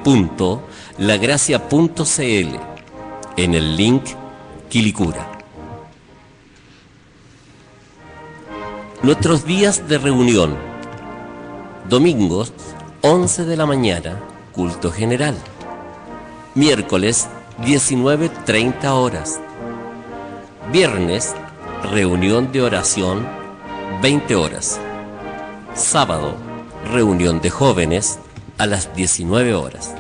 www.lagracia.cl en el link Quilicura. Nuestros días de reunión: domingos 11 de la mañana, culto general; miércoles 19:30 horas; viernes reunión de oración 20 horas; sábado reunión de jóvenes a las 19 horas.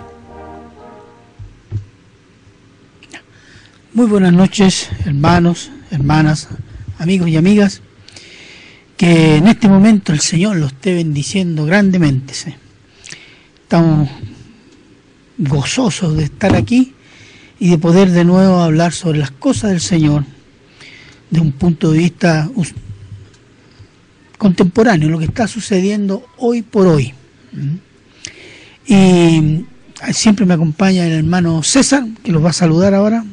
Muy buenas noches, hermanos, hermanas, amigos y amigas. Que en este momento el Señor los esté bendiciendo grandemente. Estamos gozosos de estar aquí y de poder de nuevo hablar sobre las cosas del Señor de un punto de vista contemporáneo, lo que está sucediendo hoy por hoy. Y siempre me acompaña el hermano César, que los va a saludar ahora.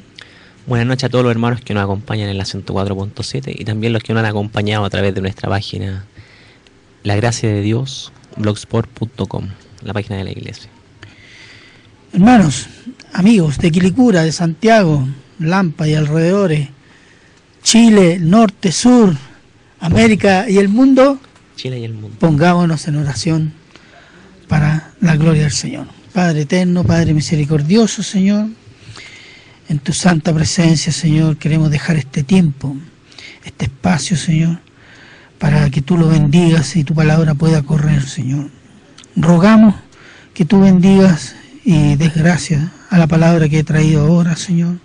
Buenas noches a todos los hermanos que nos acompañan en la 104.7 y también los que nos han acompañado a través de nuestra página La Gracia de Dios, blogspot.com, la página de la iglesia. Hermanos, amigos de Quilicura, de Santiago, Lampa y alrededores, Chile, norte, sur, América y el mundo, Chile y el mundo, pongámonos en oración para la gloria del Señor. Padre eterno, Padre misericordioso, Señor, en tu santa presencia, Señor, queremos dejar este tiempo, este espacio, Señor, para que tú lo bendigas y tu palabra pueda correr, Señor. Rogamos que tú bendigas y des gracias a la palabra que he traído ahora, Señor.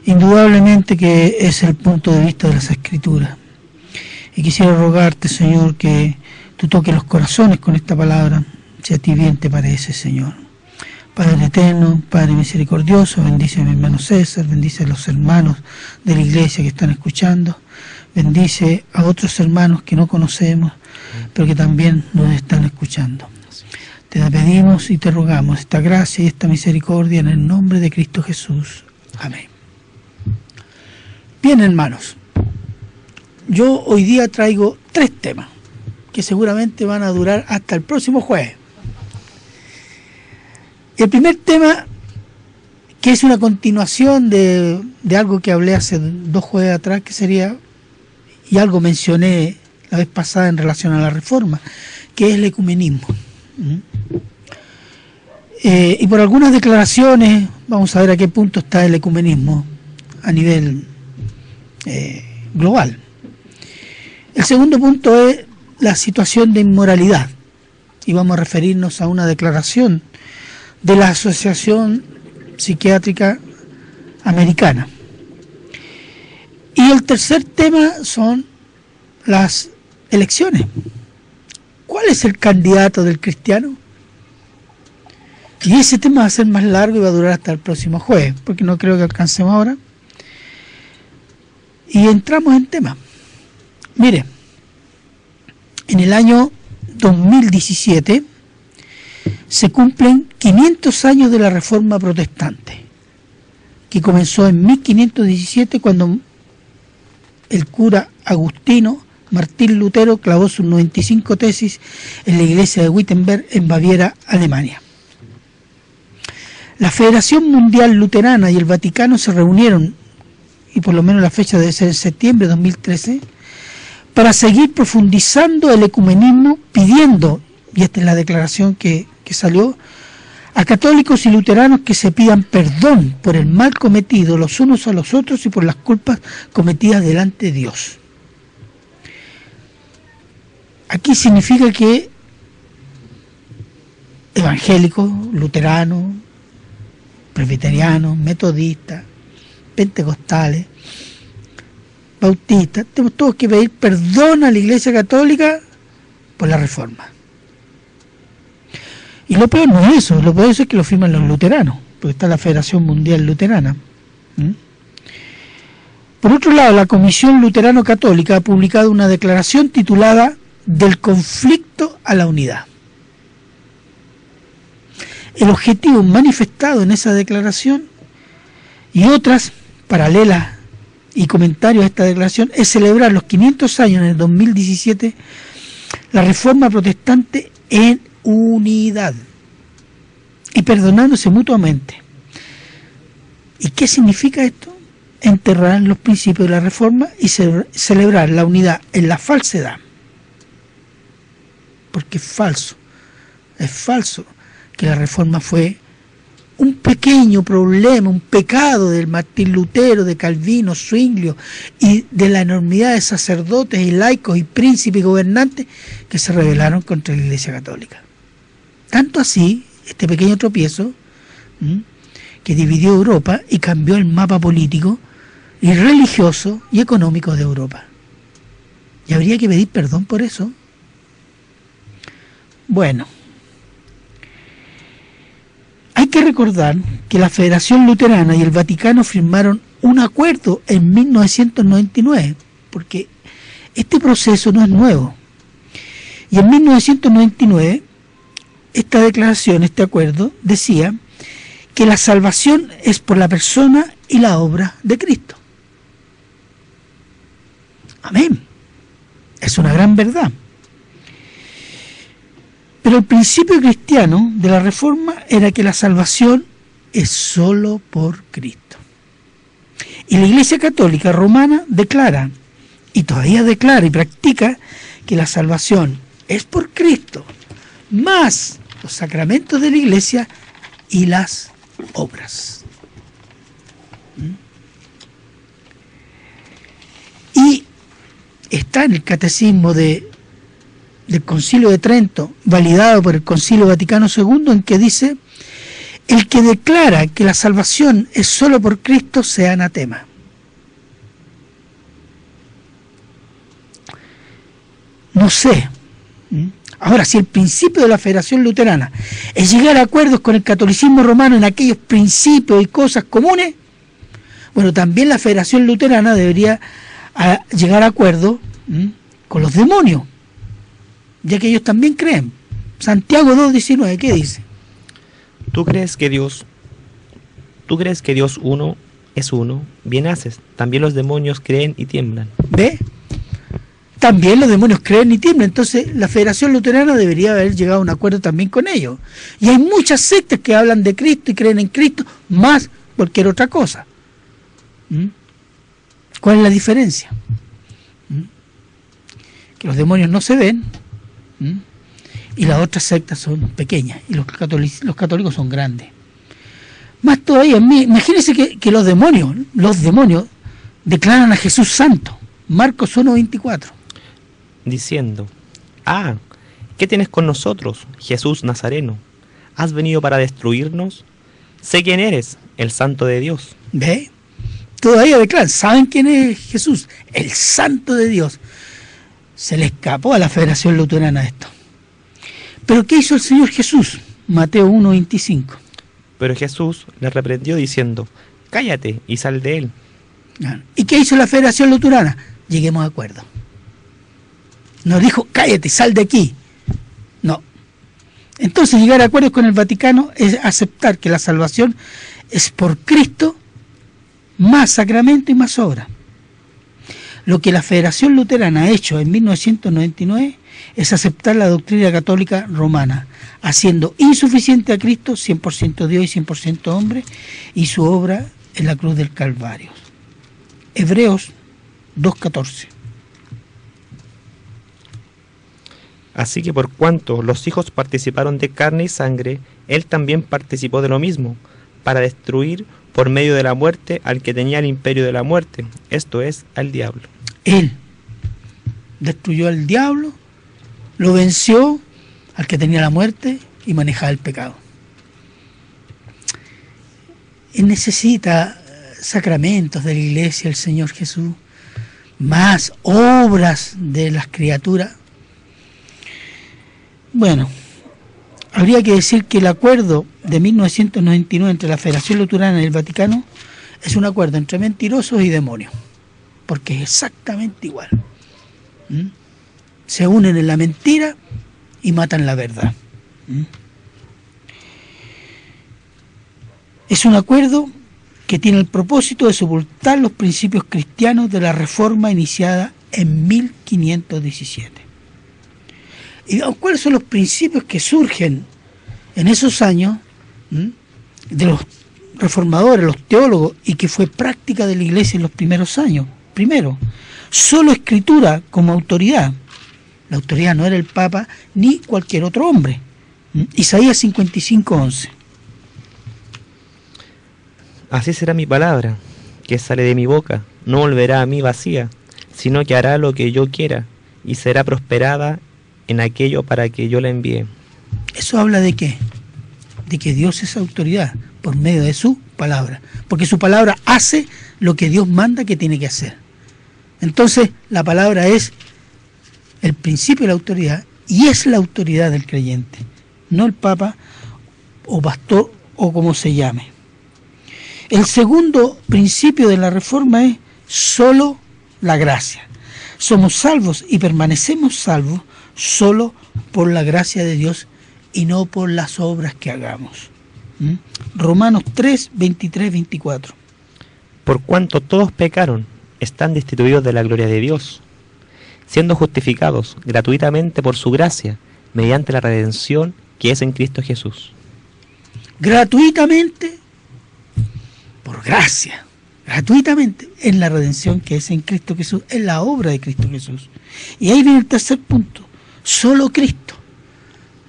Indudablemente que es el punto de vista de las Escrituras. Y quisiera rogarte, Señor, que tú toques los corazones con esta palabra, si a ti bien te parece, Señor. Padre eterno, Padre misericordioso, bendice a mi hermano César, bendice a los hermanos de la iglesia que están escuchando, bendice a otros hermanos que no conocemos, pero que también nos están escuchando. Te pedimos y te rogamos esta gracia y esta misericordia en el nombre de Cristo Jesús. Amén. Bien, hermanos, yo hoy día traigo 3 temas que seguramente van a durar hasta el próximo jueves. El primer tema, que es una continuación de algo que hablé hace 2 jueves atrás, que sería, y algo mencioné la vez pasada en relación a la reforma, que es el ecumenismo. Y por algunas declaraciones vamos a ver a qué punto está el ecumenismo a nivel global. El segundo punto es la situación de inmoralidad, y vamos a referirnos a una declaración de la Asociación Psiquiátrica Americana. Y el tercer tema son las elecciones. ¿Cuál es el candidato del cristiano? Y ese tema va a ser más largo y va a durar hasta el próximo jueves, porque no creo que alcancemos ahora. Y entramos en tema. Mire, en el año 2017 se cumplen 500 años de la Reforma Protestante, que comenzó en 1517 cuando el cura agustino Martín Lutero clavó sus 95 tesis en la iglesia de Wittenberg en Baviera, Alemania. La Federación Mundial Luterana y el Vaticano se reunieron, y por lo menos la fecha debe ser en septiembre de 2013, para seguir profundizando el ecumenismo, pidiendo, y esta es la declaración que salió, a católicos y luteranos que se pidan perdón por el mal cometido los unos a los otros y por las culpas cometidas delante de Dios. Aquí significa que evangélicos, luteranos, presbiterianos, metodistas, pentecostales, bautistas, tenemos todos que pedir perdón a la Iglesia Católica por la reforma. Y lo peor no es eso, lo peor es que lo firman los luteranos, porque está la Federación Mundial Luterana. Por otro lado, la Comisión Luterano-Católica ha publicado una declaración titulada Del conflicto a la unidad. El objetivo manifestado en esa declaración y otras paralelas y comentarios a esta declaración es celebrar los 500 años en el 2017 la Reforma Protestante en unidad. y perdonándose mutuamente. ¿Y qué significa esto? Enterrar los principios de la Reforma y celebrar la unidad en la falsedad. Porque es falso que la Reforma fue un pequeño problema, un pecado del Martín Lutero, de Calvino, Zwinglio y de la enormidad de sacerdotes y laicos y príncipes y gobernantes que se rebelaron contra la Iglesia Católica. Tanto así, este pequeño tropiezo que dividió Europa y cambió el mapa político y religioso y económico de Europa. Y habría que pedir perdón por eso. Bueno, hay que recordar que la Federación Luterana y el Vaticano firmaron un acuerdo en 1999, porque este proceso no es nuevo. Y en 1999, esta declaración, este acuerdo, decía que la salvación es por la persona y la obra de Cristo. Amén. Es una gran verdad. Pero el principio cristiano de la Reforma era que la salvación es solo por Cristo. Y la Iglesia Católica Romana declara, y todavía declara y practica, que la salvación es por Cristo, más los sacramentos de la Iglesia y las obras. Y está en el Catecismo del Concilio de Trento, validado por el Concilio Vaticano II, en que dice: el que declara que la salvación es solo por Cristo sea anatema. No sé. Ahora, si el principio de la Federación Luterana es llegar a acuerdos con el catolicismo romano en aquellos principios y cosas comunes, bueno, también la Federación Luterana debería llegar a acuerdos con los demonios, ya que ellos también creen. Santiago 2:19, ¿qué dice? ¿Tú crees que Dios uno es uno? Bien haces. También los demonios creen y tiemblan. ¿Ve? También los demonios creen y tiemblan. Entonces la Federación Luterana debería haber llegado a un acuerdo también con ellos. Y hay muchas sectas que hablan de Cristo y creen en Cristo más cualquier otra cosa. ¿Cuál es la diferencia? Que los demonios no se ven, y las otras sectas son pequeñas, y los católicos son grandes. Más todavía, imagínense que los demonios declaran a Jesús santo. Marcos 1:24. Diciendo: ¿qué tienes con nosotros, Jesús Nazareno? ¿Has venido para destruirnos? Sé quién eres, el Santo de Dios. ¿Ve? Todavía declaran, ¿saben quién es Jesús? El Santo de Dios. Se le escapó a la Federación Luterana esto. ¿Pero qué hizo el Señor Jesús? Mateo 1:25. Pero Jesús le reprendió diciendo: cállate y sal de él. ¿Y qué hizo la Federación Luterana? Lleguemos a acuerdo. No dijo, cállate, sal de aquí. No. Entonces llegar a acuerdos con el Vaticano es aceptar que la salvación es por Cristo, más sacramento y más obra. Lo que la Federación Luterana ha hecho en 1999 es aceptar la doctrina católica romana, haciendo insuficiente a Cristo, 100% Dios y 100% hombre, y su obra en la cruz del Calvario. Hebreos 2:14. Así que por cuanto los hijos participaron de carne y sangre, él también participó de lo mismo, para destruir por medio de la muerte al que tenía el imperio de la muerte, esto es, al diablo. Él destruyó al diablo, lo venció, al que tenía la muerte, y manejaba el pecado. Él necesita sacramentos de la iglesia, el Señor Jesús, más obras de las criaturas. Bueno, habría que decir que el acuerdo de 1999 entre la Federación Luterana y el Vaticano es un acuerdo entre mentirosos y demonios, porque es exactamente igual. Se unen en la mentira y matan la verdad. Es un acuerdo que tiene el propósito de sepultar los principios cristianos de la Reforma iniciada en 1517. ¿Y cuáles son los principios que surgen en esos años de los reformadores, los teólogos, y que fue práctica de la Iglesia en los primeros años. Primero, solo Escritura como autoridad. La autoridad no era el Papa ni cualquier otro hombre. Isaías 55:11. Así será mi palabra, que sale de mi boca, no volverá a mí vacía, sino que hará lo que yo quiera, y será prosperada en aquello para que yo la envíe. ¿Eso habla de qué? De que Dios es autoridad por medio de su palabra, porque su palabra hace lo que Dios manda que tiene que hacer. Entonces la palabra es el principio de la autoridad, y es la autoridad del creyente, no el Papa o pastor o como se llame. El segundo principio de la Reforma es solo la gracia. Somos salvos y permanecemos salvos solo por la gracia de Dios y no por las obras que hagamos. Romanos 3, 23, 24. Por cuanto todos pecaron, están destituidos de la gloria de Dios, siendo justificados gratuitamente por su gracia, mediante la redención que es en Cristo Jesús. Gratuitamente, por gracia, gratuitamente, en la redención que es en Cristo Jesús, en la obra de Cristo Jesús. Y ahí viene el tercer punto, solo Cristo.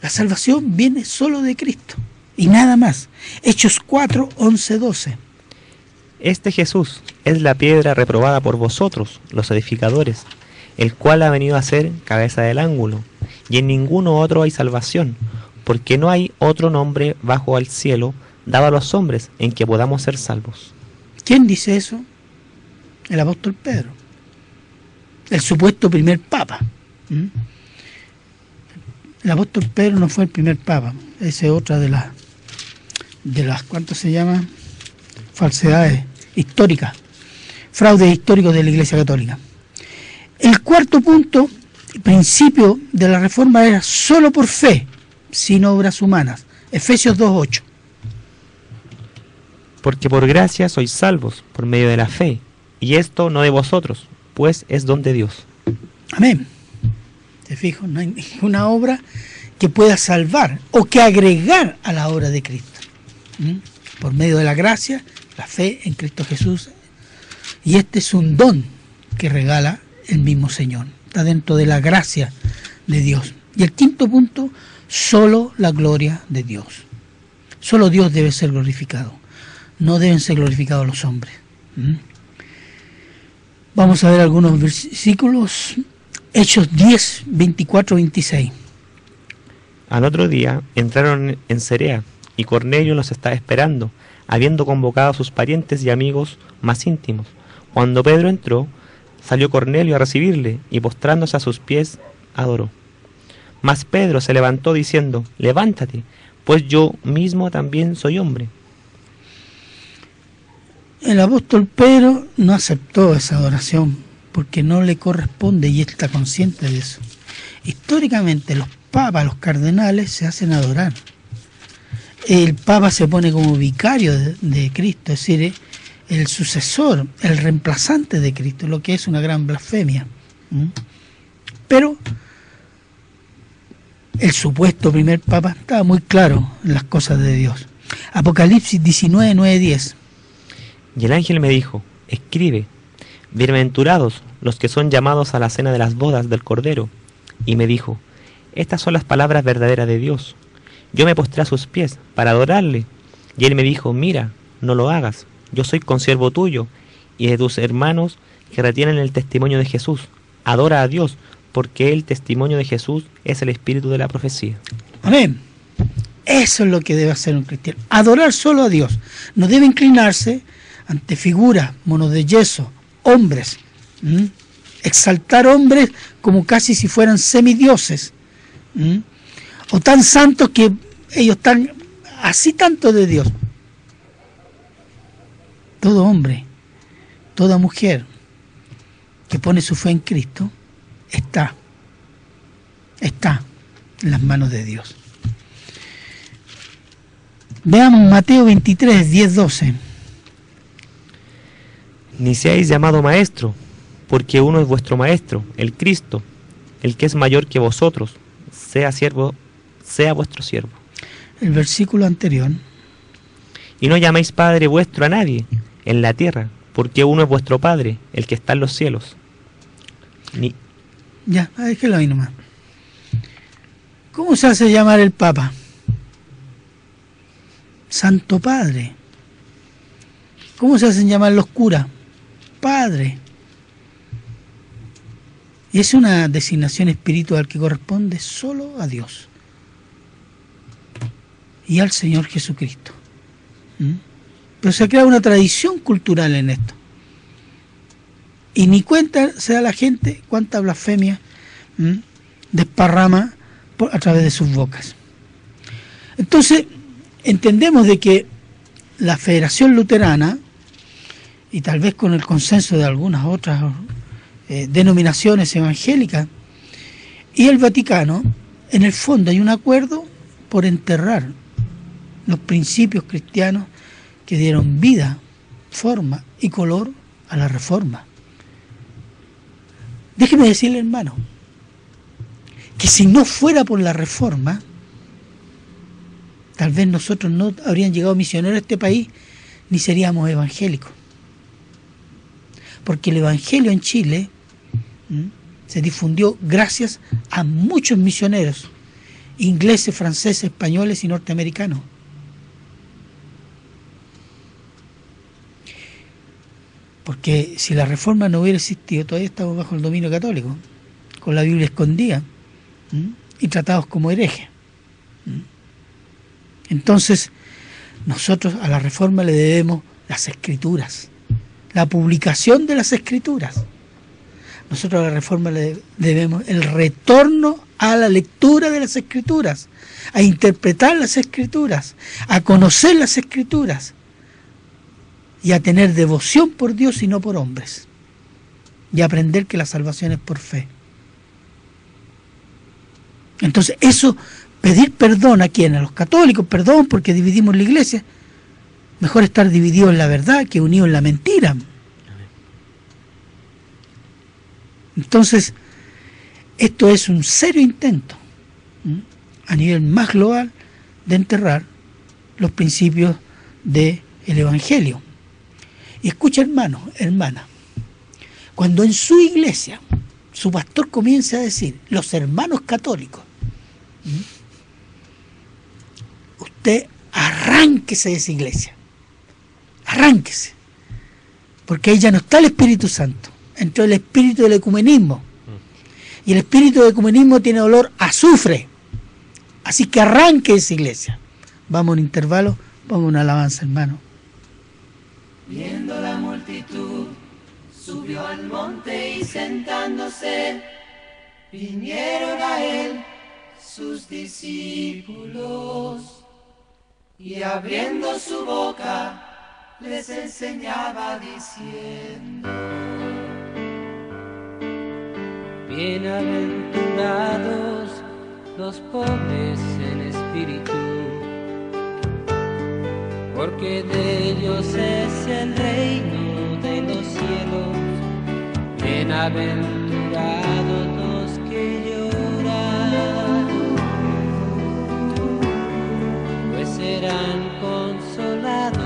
La salvación viene solo de Cristo y nada más. Hechos 4, 11, 12. Este Jesús es la piedra reprobada por vosotros, los edificadores, el cual ha venido a ser cabeza del ángulo, y en ninguno otro hay salvación, porque no hay otro nombre bajo el cielo dado a los hombres en que podamos ser salvos. ¿Quién dice eso? El apóstol Pedro, el supuesto primer papa. El apóstol Pedro no fue el primer papa. Esa es otra de las ¿cuánto se llama? Falsedades históricas, fraudes históricos de la Iglesia Católica. El cuarto punto, principio de la Reforma, era solo por fe, sin obras humanas. Efesios 2:8. Porque por gracia sois salvos, por medio de la fe, y esto no de vosotros, pues es don de Dios. Amén. ¿Te fijo? No hay ninguna obra que pueda salvar o que agregar a la obra de Cristo. Por medio de la gracia, la fe en Cristo Jesús. Y este es un don que regala el mismo Señor. Está dentro de la gracia de Dios. Y el quinto punto, solo la gloria de Dios. Solo Dios debe ser glorificado. No deben ser glorificados los hombres. Vamos a ver algunos versículos. Hechos 10, 24, 26. Al otro día entraron en Cerea, y Cornelio los estaba esperando, habiendo convocado a sus parientes y amigos más íntimos. Cuando Pedro entró, salió Cornelio a recibirle, y postrándose a sus pies, adoró. Mas Pedro se levantó diciendo: levántate, pues yo mismo también soy hombre. El apóstol Pedro no aceptó esa adoración porque no le corresponde y está consciente de eso. Históricamente los papas, los cardenales se hacen adorar. El papa se pone como vicario de Cristo, es decir, el sucesor, el reemplazante de Cristo, lo que es una gran blasfemia. Pero el supuesto primer papa estaba muy claro en las cosas de Dios. Apocalipsis 19, 9, 10. Y el ángel me dijo: escribe, bienaventurados los que son llamados a la cena de las bodas del Cordero. Y me dijo: estas son las palabras verdaderas de Dios. Yo me postré a sus pies para adorarle. Y él me dijo: mira, no lo hagas, yo soy consiervo tuyo y de tus hermanos que retienen el testimonio de Jesús. Adora a Dios, porque el testimonio de Jesús es el espíritu de la profecía. Amén. Eso es lo que debe hacer un cristiano, adorar solo a Dios. No debe inclinarse ante figuras, monos de yeso, hombres, exaltar hombres como casi si fueran semidioses, o tan santos que ellos están así tanto de Dios. Todo hombre, toda mujer que pone su fe en Cristo está en las manos de Dios. Veamos Mateo 23, 10, 12. Ni seáis llamado maestro, porque uno es vuestro maestro, el Cristo, el que es mayor que vosotros. Sea siervo, sea vuestro siervo. El versículo anterior Y no llaméis Padre vuestro a nadie en la tierra, porque uno es vuestro Padre, el que está en los cielos. Ya, déjelo ahí nomás. ¿Cómo se hace llamar el Papa? Santo Padre. ¿Cómo se hacen llamar los curas? Padre. Y es una designación espiritual que corresponde solo a Dios y al Señor Jesucristo. Pero se ha creado una tradición cultural en esto. Y ni cuenta se da la gente cuánta blasfemia desparrama a través de sus bocas. Entonces, entendemos de que la Federación Luterana, y tal vez con el consenso de algunas otras denominaciones evangélicas, y el Vaticano, en el fondo hay un acuerdo por enterrar los principios cristianos que dieron vida, forma y color a la Reforma. Déjeme decirle, hermano, que si no fuera por la Reforma, tal vez nosotros no habrían llegado misioneros a este país, ni seríamos evangélicos. Porque el evangelio en Chile se difundió gracias a muchos misioneros, ingleses, franceses, españoles y norteamericanos. Porque si la Reforma no hubiera existido, todavía estamos bajo el dominio católico, con la Biblia escondida y tratados como herejes. Entonces, nosotros a la Reforma le debemos las Escrituras, la publicación de las Escrituras. Nosotros a la Reforma le debemos el retorno a la lectura de las Escrituras, a interpretar las Escrituras, a conocer las Escrituras y a tener devoción por Dios y no por hombres, y a aprender que la salvación es por fe. Entonces eso, pedir perdón a quién, a los católicos, perdón porque dividimos la iglesia, mejor estar dividido en la verdad que unido en la mentira. Entonces, esto es un serio intento a nivel más global de enterrar los principios del Evangelio. Y escucha, hermano, hermana, cuando en su iglesia su pastor comienza a decir, los hermanos católicos, usted arránquese de esa iglesia, arránquese, porque ahí ya no está el Espíritu Santo, entró el espíritu del ecumenismo, y el espíritu del ecumenismo tiene olor a azufre, así que arranque de esa iglesia. Vamos a un intervalo, vamos a una alabanza, hermano. Viendo la multitud, subió al monte y sentándose, vinieron a él sus discípulos, y abriendo su boca les enseñaba diciendo: bienaventurados los pobres en espíritu, porque de ellos es el reino de los cielos. Bienaventurados los que lloran, pues serán consolados.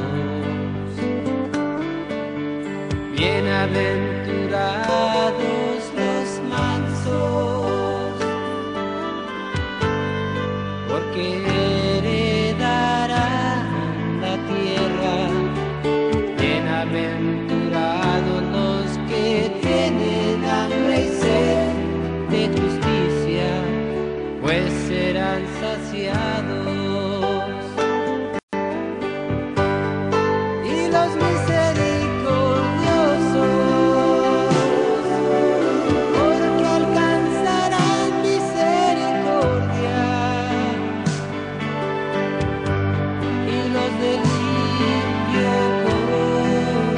Bienaventurados los mansos, porque heredarán la tierra. Bienaventurados los que tienen hambre y sed de justicia, pues serán saciados. Y los misericordiosos, porque alcanzarán misericordia. Y los de limpio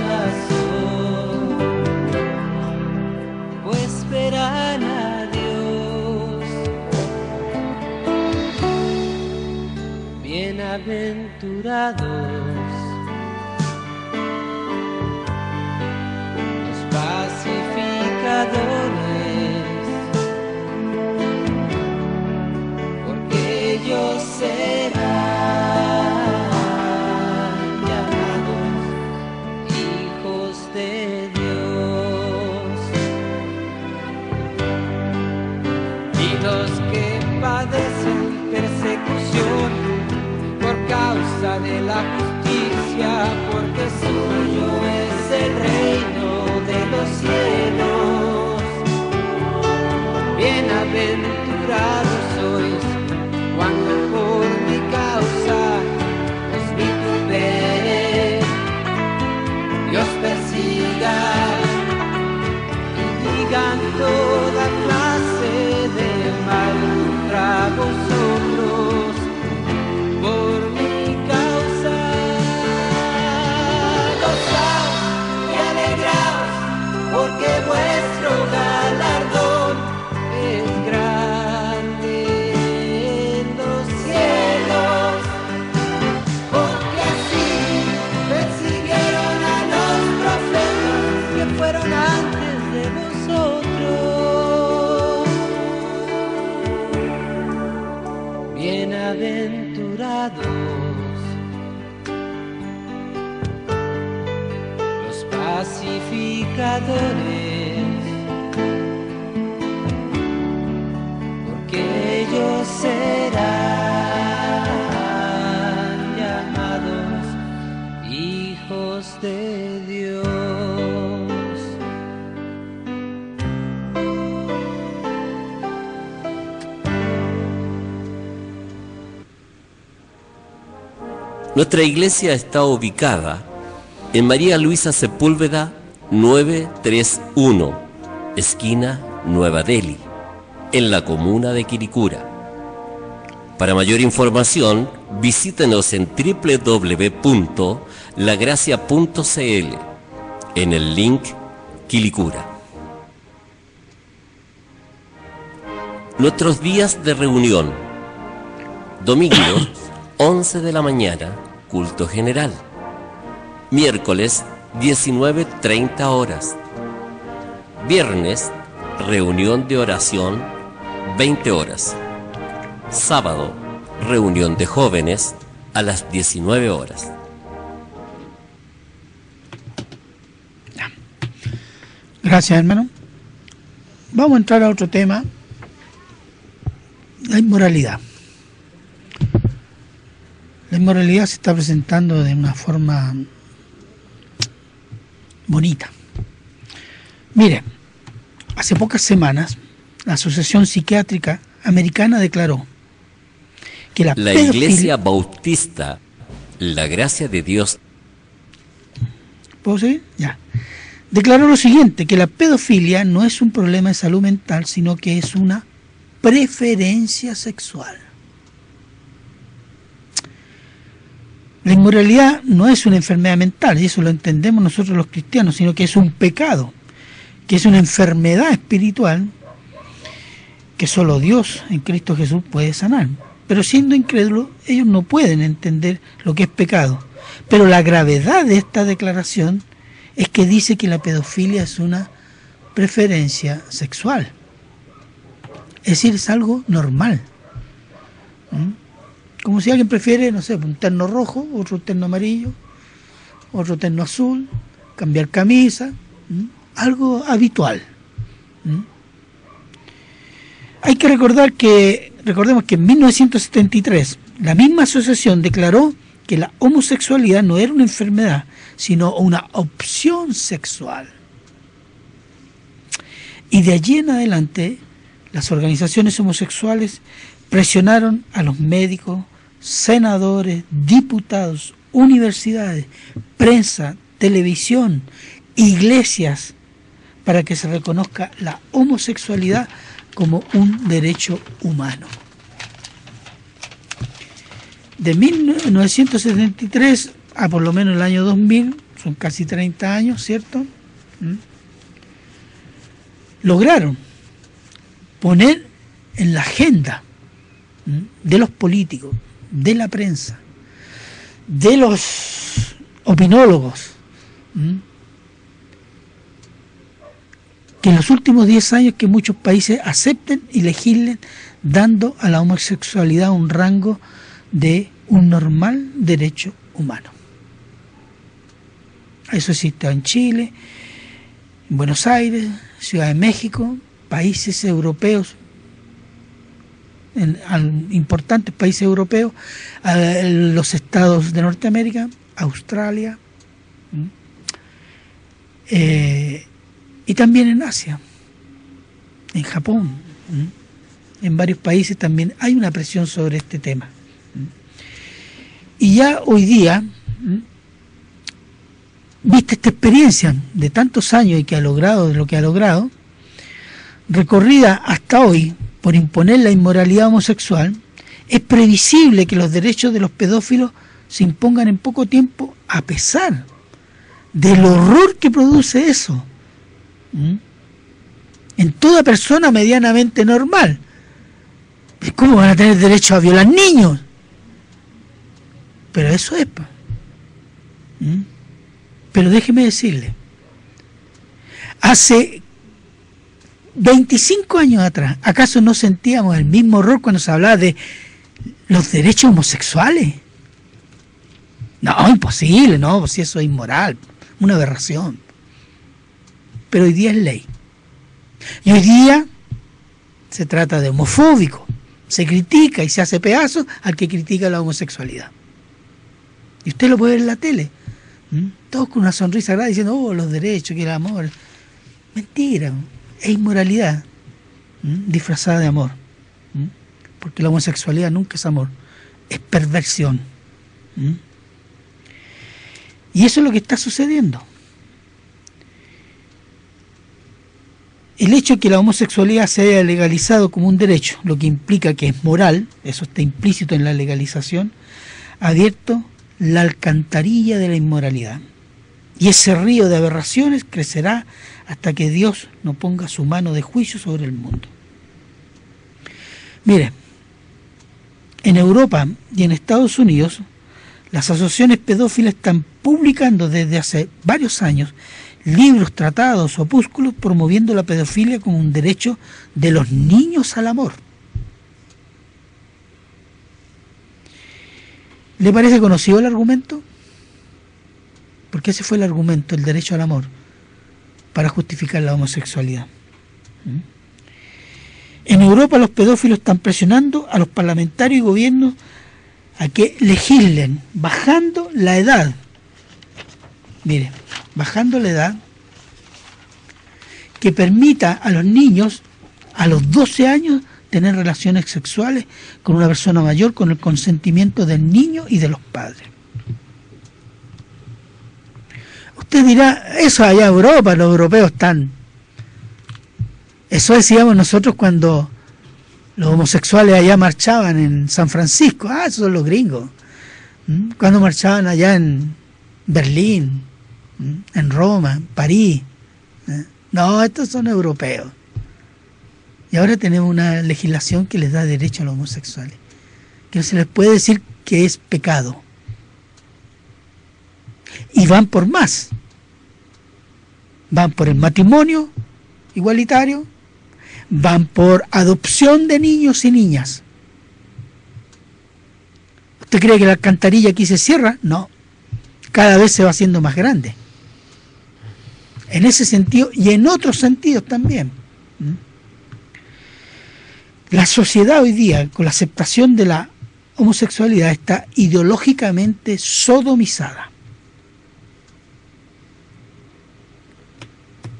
corazón, pues verán a Dios. Bienaventurados los pacificadores, porque ellos serán llamados de la justicia, porque suyo es el reino de los cielos. Bienaventurados sois cuando por mi causa os vituperen y os persigan y digan toda clase de mal contra vosotros por mi causa. Gozaos y alegraos, porque vuestro galardón es grande en los cielos, porque así persiguieron a los profetas que fueron antes de vosotros. Bienaventurados los pacificadores, porque ellos serán llamados hijos de Dios. Nuestra iglesia está ubicada en María Luisa Sepúlveda 931, esquina Nueva Delhi, en la comuna de Quilicura. Para mayor información, visítenos en www.lagracia.cl en el link Quilicura. Nuestros días de reunión: domingo 11 de la mañana, culto general. Miércoles 19:30 horas. Viernes, reunión de oración 20 horas. Sábado, reunión de jóvenes a las 19 horas. Gracias, hermano. Vamos a entrar a otro tema: la inmoralidad. La inmoralidad se está presentando de una forma bonita. Mire, hace pocas semanas la Asociación Psiquiátrica Americana declaró que la Iglesia Bautista, la Gracia de Dios. ¿Puedo seguir? Ya. Declaró lo siguiente: que la pedofilia no es un problema de salud mental, sino que es una preferencia sexual. La inmoralidad no es una enfermedad mental, y eso lo entendemos nosotros los cristianos, sino que es un pecado, que es una enfermedad espiritual que solo Dios en Cristo Jesús puede sanar. Pero siendo incrédulos, ellos no pueden entender lo que es pecado. Pero la gravedad de esta declaración es que dice que la pedofilia es una preferencia sexual. Es decir, es algo normal. Como si alguien prefiere, no sé, un terno rojo, otro terno amarillo, otro terno azul, cambiar camisa, algo habitual. Hay que recordemos que en 1973 la misma asociación declaró que la homosexualidad no era una enfermedad, sino una opción sexual. Y de allí en adelante, las organizaciones homosexuales presionaron a los médicos, senadores, diputados, universidades, prensa, televisión, iglesias, para que se reconozca la homosexualidad como un derecho humano. De 1973 a por lo menos el año 2000, son casi 30 años, ¿cierto? Lograron poner en la agenda de los políticos, de la prensa, de los opinólogos, que en los últimos 10 años que muchos países acepten y legislen dando a la homosexualidad un rango de un normal derecho humano. Eso existe en Chile, en Buenos Aires, Ciudad de México, países europeos en importantes países europeos, en los estados de Norteamérica, Australia, y también en Asia, en Japón, en varios países también hay una presión sobre este tema. Y ya hoy día, viste esta experiencia de tantos años y que ha logrado lo que ha logrado, recorrida hasta hoy por imponer la inmoralidad homosexual, es previsible que los derechos de los pedófilos se impongan en poco tiempo, a pesar del horror que produce eso en toda persona medianamente normal. ¿Cómo van a tener derecho a violar niños? Pero eso es. Pero déjeme decirle, hace 25 años atrás, ¿acaso no sentíamos el mismo horror cuando se hablaba de los derechos homosexuales? No, imposible, no, si eso es inmoral, una aberración. Pero hoy día es ley. Y hoy día se trata de homofóbico, se critica y se hace pedazos al que critica la homosexualidad. Y usted lo puede ver en la tele, todos con una sonrisa grande diciendo, oh, los derechos, que el amor. Mentira, es inmoralidad disfrazada de amor, porque la homosexualidad nunca es amor, es perversión. Y eso es lo que está sucediendo. El hecho de que la homosexualidad se haya legalizado como un derecho, lo que implica que es moral, eso está implícito en la legalización, ha abierto la alcantarilla de la inmoralidad. Y ese río de aberraciones crecerá hasta que Dios no ponga su mano de juicio sobre el mundo. Mire, en Europa y en Estados Unidos, las asociaciones pedófilas están publicando desde hace varios años libros, tratados, opúsculos promoviendo la pedofilia como un derecho de los niños al amor. ¿Le parece conocido el argumento? Porque ese fue el argumento, el derecho al amor, para justificar la homosexualidad. En Europa los pedófilos están presionando a los parlamentarios y gobiernos a que legislen, bajando la edad. Mire, bajando la edad que permita a los niños a los 12 años tener relaciones sexuales con una persona mayor con el consentimiento del niño y de los padres. Usted dirá, eso allá en Europa, los europeos están... Eso decíamos nosotros cuando los homosexuales allá marchaban en San Francisco. Ah, esos son los gringos. Cuando marchaban allá en Berlín, en Roma, en París. No, estos son europeos. Y ahora tenemos una legislación que les da derecho a los homosexuales, que no se les puede decir que es pecado. Y van por más. Van por el matrimonio igualitario, van por adopción de niños y niñas. ¿Usted cree que la alcantarilla aquí se cierra? No. Cada vez se va haciendo más grande. En ese sentido y en otros sentidos también. La sociedad hoy día, con la aceptación de la homosexualidad, está ideológicamente sodomizada.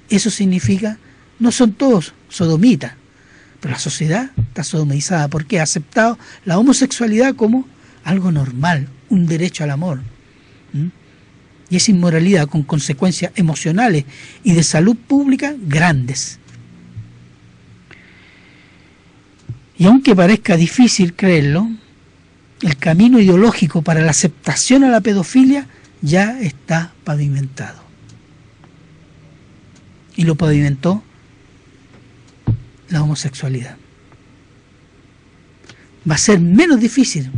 Eso significa, no son todos sodomitas, pero la sociedad está sodomizada porque ha aceptado la homosexualidad como algo normal, un derecho al amor. Y esa inmoralidad con consecuencias emocionales y de salud pública grandes. Y aunque parezca difícil creerlo, el camino ideológico para la aceptación a la pedofilia ya está pavimentado. Y lo pavimentó la homosexualidad. Va a ser menos difícil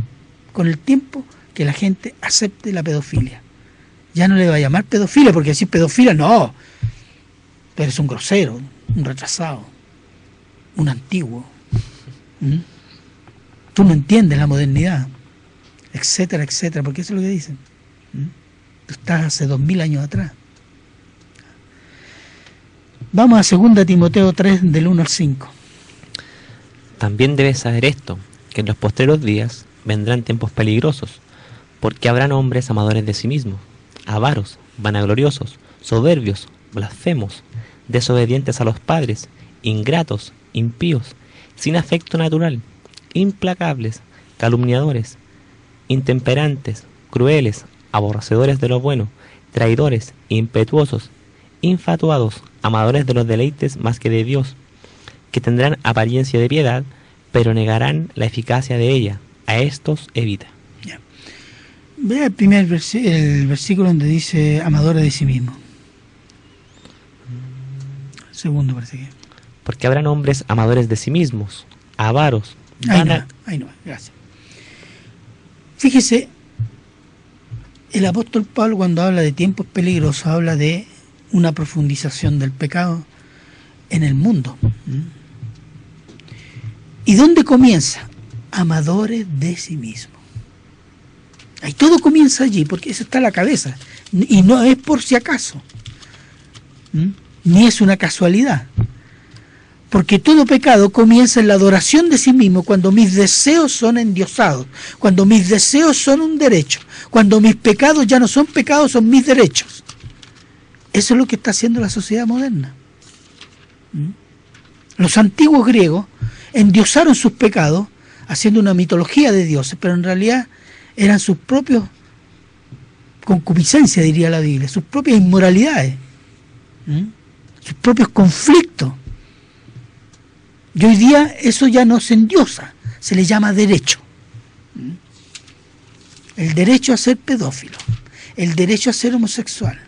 con el tiempo que la gente acepte la pedofilia. Ya no le va a llamar pedofilia, porque decir pedofilia, no. Pero es un grosero, un retrasado, un antiguo. Tú no entiendes la modernidad, etcétera, etcétera, porque eso es lo que dicen. Tú estás hace 2000 años atrás. Vamos a 2 Timoteo 3, del 1 al 5. También debes saber esto, que en los postreros días vendrán tiempos peligrosos, porque habrán hombres amadores de sí mismos, avaros, vanagloriosos, soberbios, blasfemos, desobedientes a los padres, ingratos, impíos, sin afecto natural, implacables, calumniadores, intemperantes, crueles, aborrecedores de lo bueno, traidores, impetuosos, infatuados, amadores de los deleites más que de Dios, que tendrán apariencia de piedad, pero negarán la eficacia de ella. A estos evita. Ya. Vea el versículo donde dice amadores de sí mismo. Segundo parece que. Porque habrán hombres amadores de sí mismos, avaros. Ahí no, gracias. Fíjese, el apóstol Pablo cuando habla de tiempos peligrosos habla de una profundización del pecado en el mundo. ¿Y dónde comienza? Amadores de sí mismos. Ahí todo comienza allí, porque eso está en la cabeza. Y no es por si acaso. Ni es una casualidad. Porque todo pecado comienza en la adoración de sí mismo, cuando mis deseos son endiosados, cuando mis deseos son un derecho, cuando mis pecados ya no son pecados, son mis derechos. Eso es lo que está haciendo la sociedad moderna. Los antiguos griegos endiosaron sus pecados haciendo una mitología de dioses, pero en realidad eran sus propios concupiscencias, diría la Biblia, sus propias inmoralidades, sus propios conflictos. Y hoy día eso ya no se endiosa, se le llama derecho. El derecho a ser pedófilo, el derecho a ser homosexual,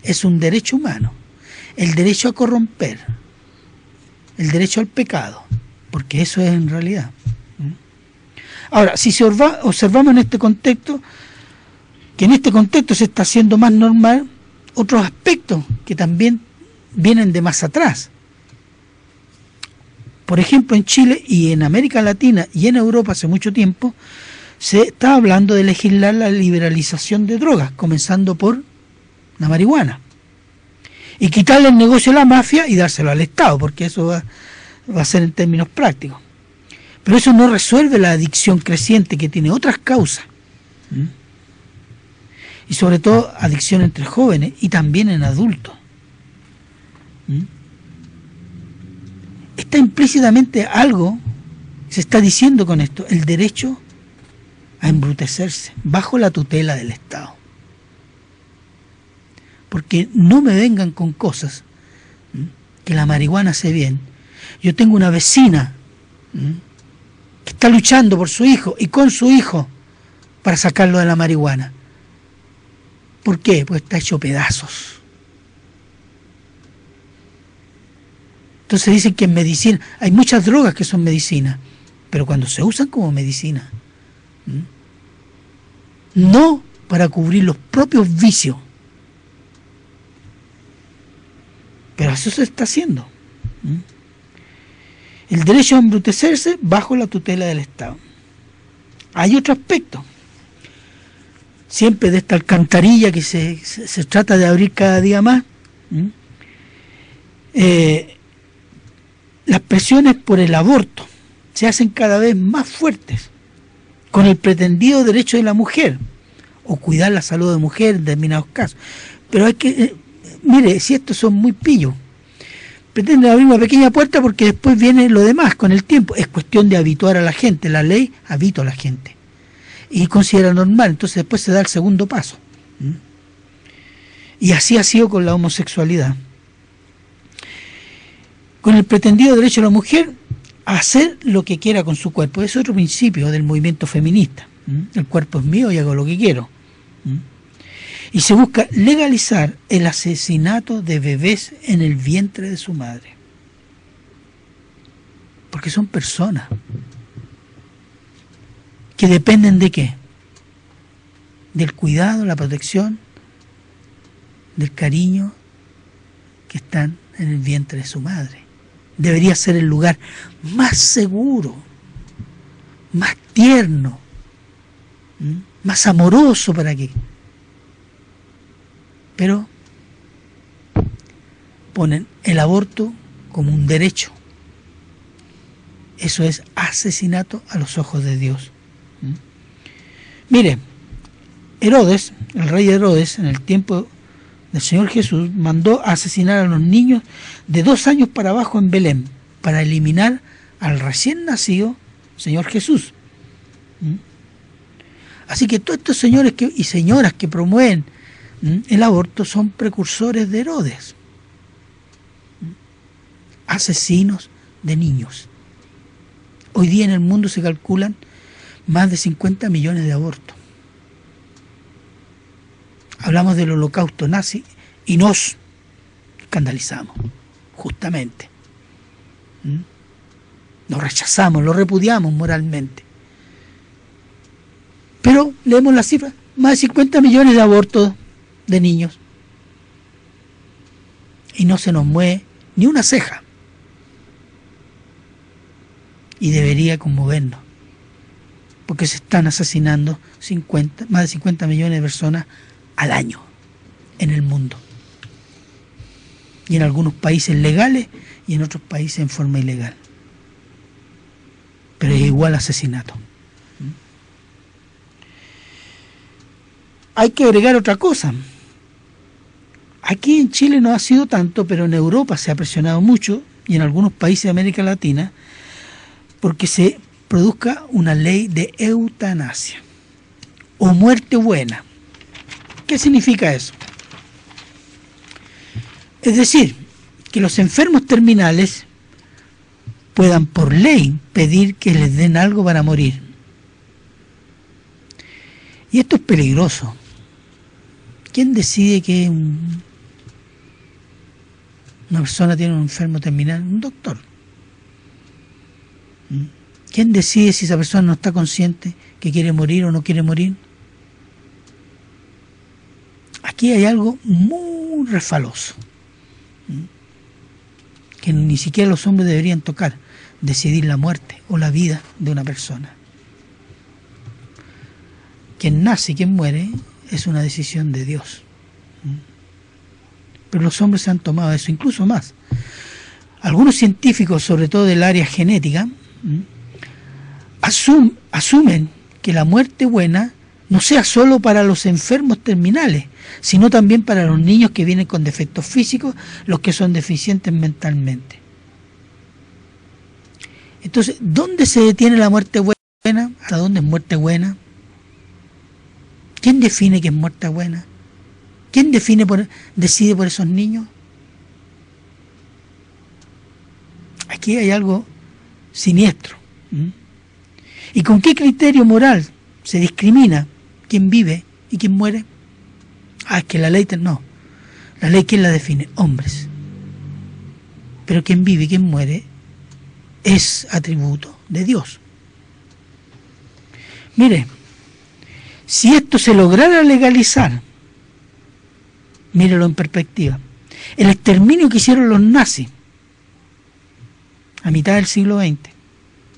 es un derecho humano. El derecho a corromper, el derecho al pecado, porque eso es en realidad. Ahora, si observamos en este contexto, que en este contexto se está haciendo más normal otros aspectos que también vienen de más atrás. Por ejemplo, en Chile y en América Latina y en Europa hace mucho tiempo se está hablando de legislar la liberalización de drogas, comenzando por la marihuana, y quitarle el negocio a la mafia y dárselo al Estado, porque eso va a ser en términos prácticos. Pero eso no resuelve la adicción creciente que tiene otras causas, y sobre todo adicción entre jóvenes y también en adultos. Está implícitamente algo, se está diciendo con esto, el derecho a embrutecerse bajo la tutela del Estado. Porque no me vengan con cosas, que la marihuana hace bien. Yo tengo una vecina que está luchando por su hijo y con su hijo para sacarlo de la marihuana. ¿Por qué? Pues está hecho pedazos. Entonces dicen que en medicina hay muchas drogas que son medicina, pero cuando se usan como medicina, no para cubrir los propios vicios. Pero eso se está haciendo. El derecho a embrutecerse bajo la tutela del Estado. Hay otro aspecto. Siempre de esta alcantarilla que se trata de abrir cada día más. Las presiones por el aborto se hacen cada vez más fuertes, con el pretendido derecho de la mujer, o cuidar la salud de la mujer en determinados casos. Pero hay que... mire, si estos son muy pillos, pretenden abrir una pequeña puerta porque después viene lo demás con el tiempo. Es cuestión de habituar a la gente. La ley habitua a la gente y considera normal, entonces después se da el segundo paso. Y así ha sido con la homosexualidad. Con el pretendido derecho de la mujer a hacer lo que quiera con su cuerpo. Es otro principio del movimiento feminista. El cuerpo es mío y hago lo que quiero. Y se busca legalizar el asesinato de bebés en el vientre de su madre. Porque son personas que dependen de ¿qué? Del cuidado, la protección, del cariño que están en el vientre de su madre. Debería ser el lugar más seguro, más tierno, más amoroso para que... Pero ponen el aborto como un derecho Eso es asesinato a los ojos de Dios. Mire, Herodes, el rey Herodes, en el tiempo del Señor Jesús, mandó a asesinar a los niños de 2 años para abajo en Belén, para eliminar al recién nacido Señor Jesús. Así que todos estos señores y señoras que promueven el aborto son precursores de Herodes, asesinos de niños. Hoy día en el mundo se calculan más de 50 millones de abortos. Hablamos del holocausto nazi y nos escandalizamos, justamente. Lo rechazamos, lo repudiamos moralmente. Pero leemos las cifras, más de 50 millones de abortos de niños. Y no se nos mueve ni una ceja. Y debería conmovernos, porque se están asesinando más de 50 millones de personas al año en el mundo. Y en algunos países legales y en otros países en forma ilegal. Pero es igual asesinato. Hay que agregar otra cosa. Aquí en Chile no ha sido tanto, pero en Europa se ha presionado mucho, y en algunos países de América Latina, porque se produzca una ley de eutanasia o muerte buena. ¿Qué significa eso? Es decir, que los enfermos terminales puedan por ley pedir que les den algo para morir. Y esto es peligroso. ¿Quién decide que una persona tiene un enfermo terminal? Un doctor. ¿Quién decide si esa persona no está consciente que quiere morir o no quiere morir? Aquí hay algo muy refaloso, que ni siquiera los hombres deberían tocar: decidir la muerte o la vida de una persona. Quien nace y quien muere es una decisión de Dios. Pero los hombres se han tomado eso, incluso más. Algunos científicos, sobre todo del área genética, asumen que la muerte buena no sea solo para los enfermos terminales, sino también para los niños que vienen con defectos físicos, los que son deficientes mentalmente. Entonces, ¿dónde se detiene la muerte buena? ¿Hasta dónde es muerte buena? ¿Quién define que es muerte buena? ¿Quién decide por esos niños? Aquí hay algo siniestro. ¿Y con qué criterio moral se discrimina quién vive y quién muere? Es que la ley no. La ley, ¿quién la define? Hombres. Pero quién vive y quién muere es atributo de Dios. Mire, si esto se lograra legalizar, mírelo en perspectiva, el exterminio que hicieron los nazis a mitad del siglo XX,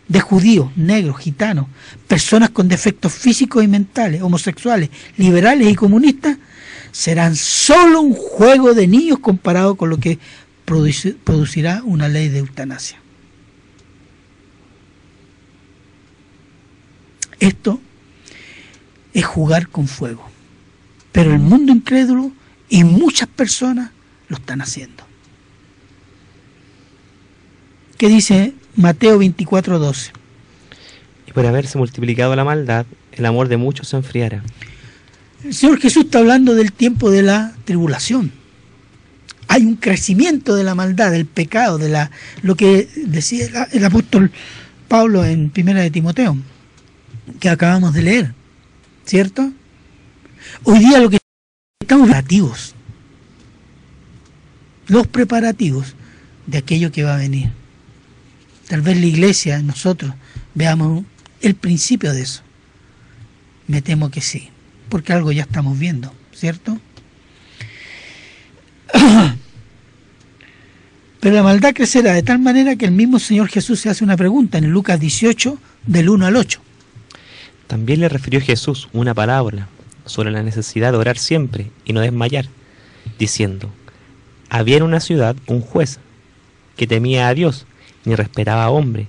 de judíos, negros, gitanos, personas con defectos físicos y mentales, homosexuales, liberales y comunistas, serán solo un juego de niños comparado con lo que producirá una ley de eutanasia. Esto es jugar con fuego, pero el mundo incrédulo y muchas personas lo están haciendo. ¿Qué dice Mateo 24:12? Y por haberse multiplicado la maldad, el amor de muchos se enfriará. El Señor Jesús está hablando del tiempo de la tribulación. Hay un crecimiento de la maldad, del pecado, de lo que decía el apóstol Pablo en 1 de Timoteo, que acabamos de leer, ¿cierto? Hoy día lo que estamos preparativos, los preparativos de aquello que va a venir. Tal vez la iglesia, nosotros, veamos el principio de eso. Me temo que sí, porque algo ya estamos viendo, ¿cierto? Pero la maldad crecerá de tal manera que el mismo Señor Jesús se hace una pregunta en Lucas 18, del 1 al 8. También le refirió Jesús una parábola sobre la necesidad de orar siempre y no desmayar, diciendo: había en una ciudad un juez que temía a Dios ni respetaba a hombre.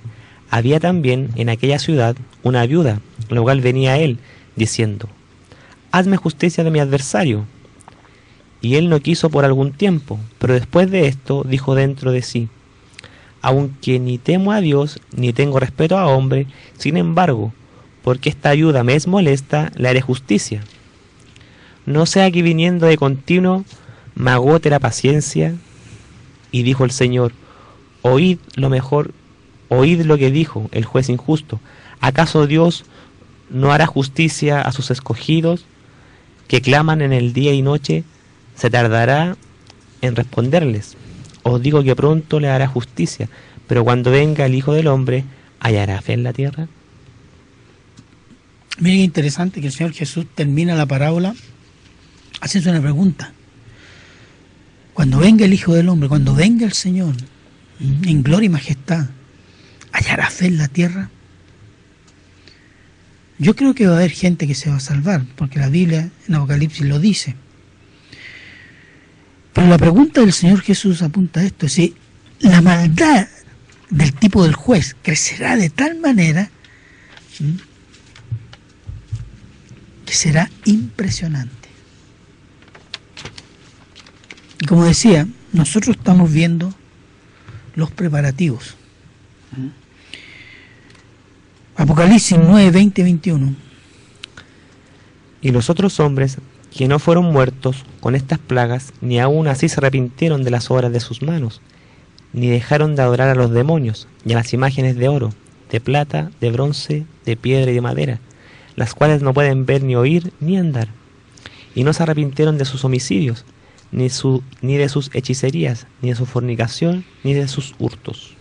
Había también en aquella ciudad una viuda, la cual venía a él, diciendo: hazme justicia de mi adversario. Y él no quiso por algún tiempo, pero después de esto dijo dentro de sí: aunque ni temo a Dios, ni tengo respeto a hombre, sin embargo, porque esta viuda me es molesta, le haré justicia. No sea que viniendo de continuo me agote la paciencia. Y dijo el Señor: oíd lo que dijo el juez injusto. ¿Acaso Dios no hará justicia a sus escogidos, que claman en el día y noche? ¿Se tardará en responderles? Os digo que pronto le hará justicia, pero cuando venga el Hijo del Hombre, ¿hallará fe en la tierra? Miren qué interesante que el Señor Jesús termina la parábola haciendo una pregunta. Cuando venga el Hijo del Hombre, cuando venga el Señor en gloria y majestad, ¿hallará fe en la tierra? Yo creo que va a haber gente que se va a salvar, porque la Biblia en Apocalipsis lo dice. Pero la pregunta del Señor Jesús apunta a esto: si la maldad del tipo del juez crecerá de tal manera que será impresionante. Y como decía, nosotros estamos viendo los preparativos. Apocalipsis 9, 20, 21. Y los otros hombres que no fueron muertos con estas plagas, ni aun así se arrepintieron de las obras de sus manos, ni dejaron de adorar a los demonios, y a las imágenes de oro, de plata, de bronce, de piedra y de madera, las cuales no pueden ver, ni oír, ni andar. Y no se arrepintieron de sus homicidios, ni de sus hechicerías, ni de su fornicación, ni de sus hurtos.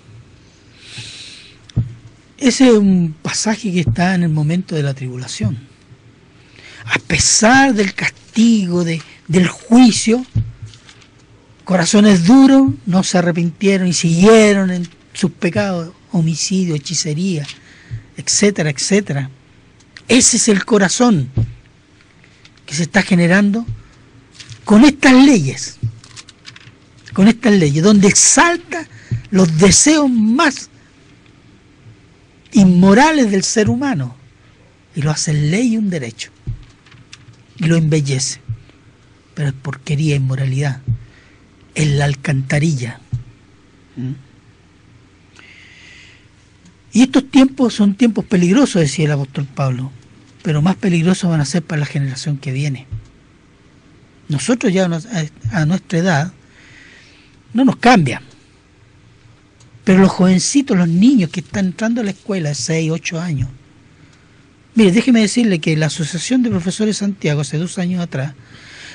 Ese es un pasaje que está en el momento de la tribulación. A pesar del castigo, del juicio, corazones duros no se arrepintieron y siguieron en sus pecados, homicidio, hechicería, etcétera, etcétera. Ese es el corazón que se está generando con estas leyes, donde exalta los deseos más inmorales del ser humano y lo hace ley y un derecho y lo embellece, pero es porquería e inmoralidad, es la alcantarilla. Y estos tiempos son tiempos peligrosos, decía el apóstol Pablo, pero más peligrosos van a ser para la generación que viene. Nosotros ya a nuestra edad no nos cambia, pero los jovencitos, los niños que están entrando a la escuela de 6, 8 años, mire, déjeme decirle que la Asociación de Profesores de Santiago hace 2 años atrás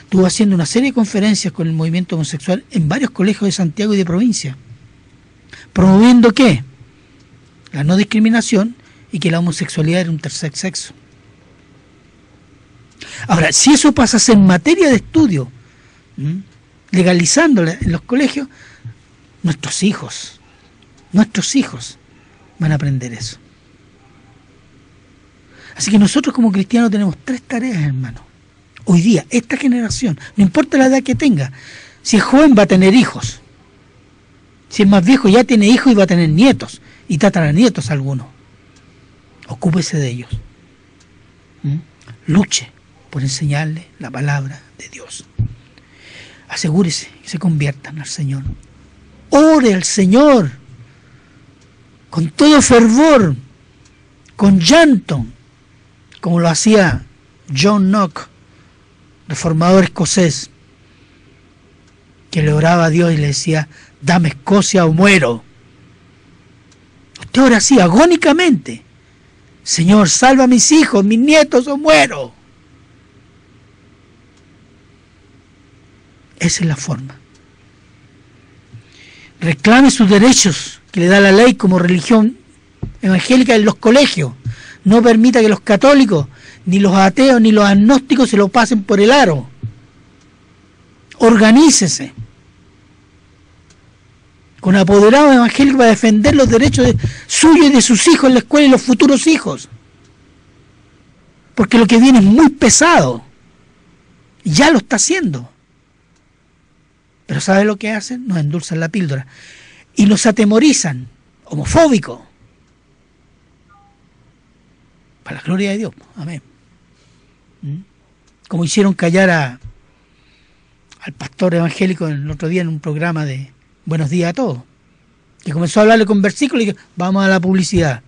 estuvo haciendo una serie de conferencias con el movimiento homosexual en varios colegios de Santiago y de provincia, promoviendo ¿qué? La no discriminación y que la homosexualidad era un tercer sexo. Ahora, si eso pasa a ser materia de estudio, legalizándola en los colegios, nuestros hijos van a aprender eso. Así que nosotros como cristianos tenemos 3 tareas, hermano. Hoy día, esta generación, no importa la edad que tenga, si es joven va a tener hijos, si es más viejo ya tiene hijos y va a tener nietos y tataranietos algunos. Ocúpese de ellos. Luche por enseñarles la palabra de Dios. Asegúrese que se conviertan al Señor. Ore al Señor con todo fervor, con llanto, como lo hacía John Knox, reformador escocés, que le oraba a Dios y le decía: dame Escocia o muero. Usted ora así, agónicamente: Señor, salva a mis hijos, mis nietos o muero. Esa es la forma. Reclame sus derechos que le da la ley como religión evangélica en los colegios. No permita que los católicos, ni los ateos, ni los agnósticos se lo pasen por el aro. Organícese con apoderados evangélicos para defender los derechos suyos y de sus hijos en la escuela y los futuros hijos. Porque lo que viene es muy pesado. Ya lo está haciendo. Pero ¿sabe lo que hacen? Nos endulzan la píldora. Y nos atemorizan, homofóbicos. Para la gloria de Dios. Amén. Como hicieron callar al pastor evangélico el otro día en un programa de Buenos Días a Todos, que comenzó a hablarle con versículos y dijo, vamos a la publicidad.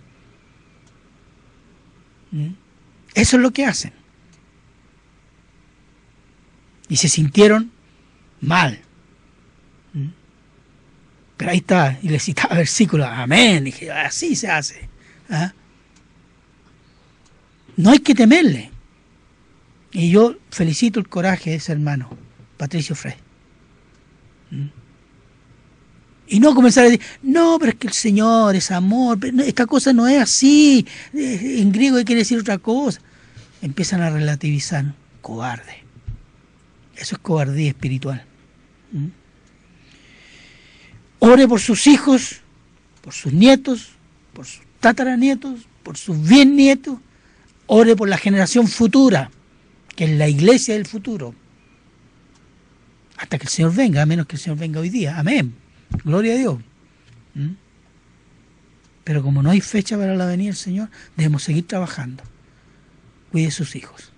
Eso es lo que hacen. Y se sintieron mal. Pero ahí está, y le citaba versículos, amén, dije, así se hace. ¿Ah? No hay que temerle. Y yo felicito el coraje de ese hermano, Patricio Frey. Y no comenzar a decir, no, pero es que el Señor es amor, esta cosa no es así, en griego quiere decir otra cosa. Empiezan a relativizar, cobarde. Eso es cobardía espiritual. Ore por sus hijos, por sus nietos, por sus tataranietos, por sus bisnietos. Ore por la generación futura, que es la iglesia del futuro. Hasta que el Señor venga, a menos que el Señor venga hoy día. Amén. Gloria a Dios. Pero como no hay fecha para la venida del Señor, debemos seguir trabajando. Cuide sus hijos.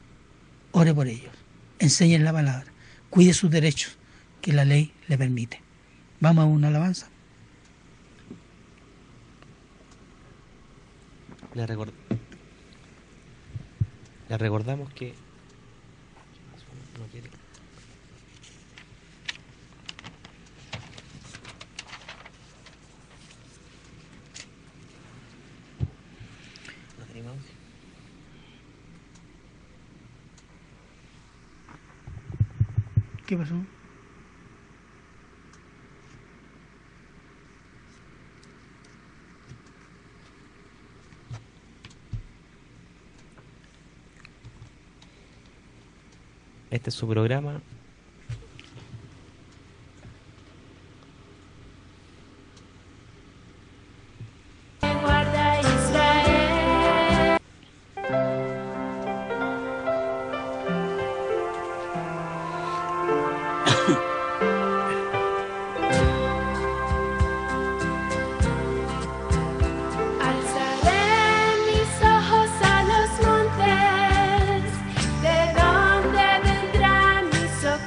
Ore por ellos. Enseñe la palabra. Cuide sus derechos, que la ley le permite. Vamos a una alabanza. Le recordamos que no quiere. ¿No tenemos? ¿Qué pasó? Este es su programa. Guarda Israel. Alzaré mis ojos a los montes, ¿de dónde vendrá mi socorro?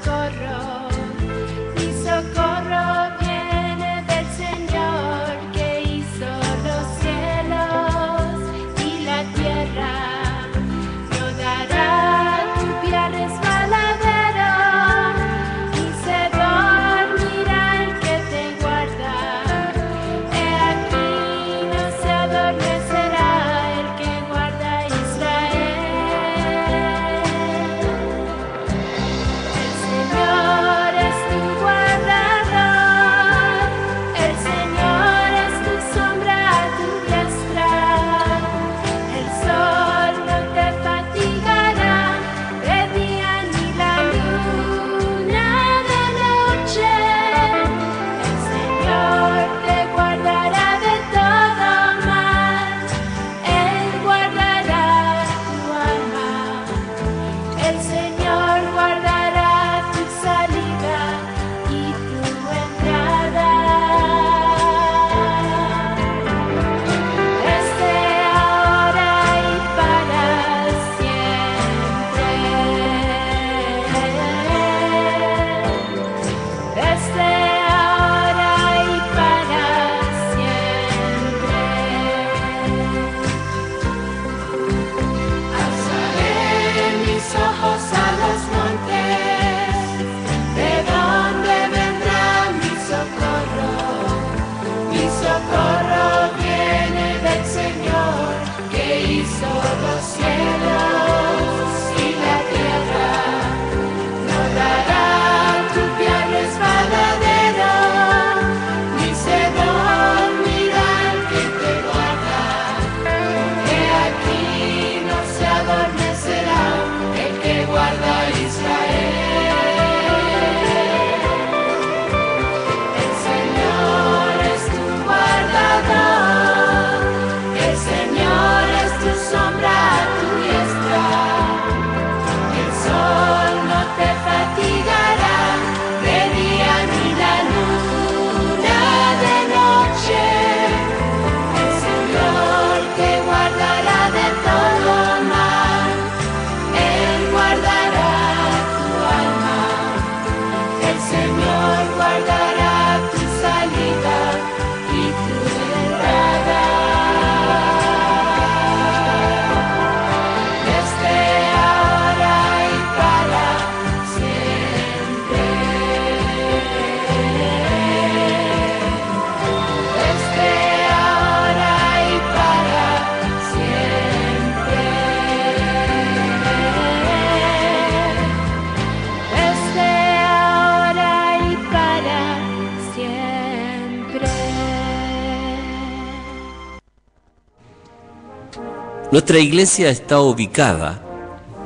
Nuestra iglesia está ubicada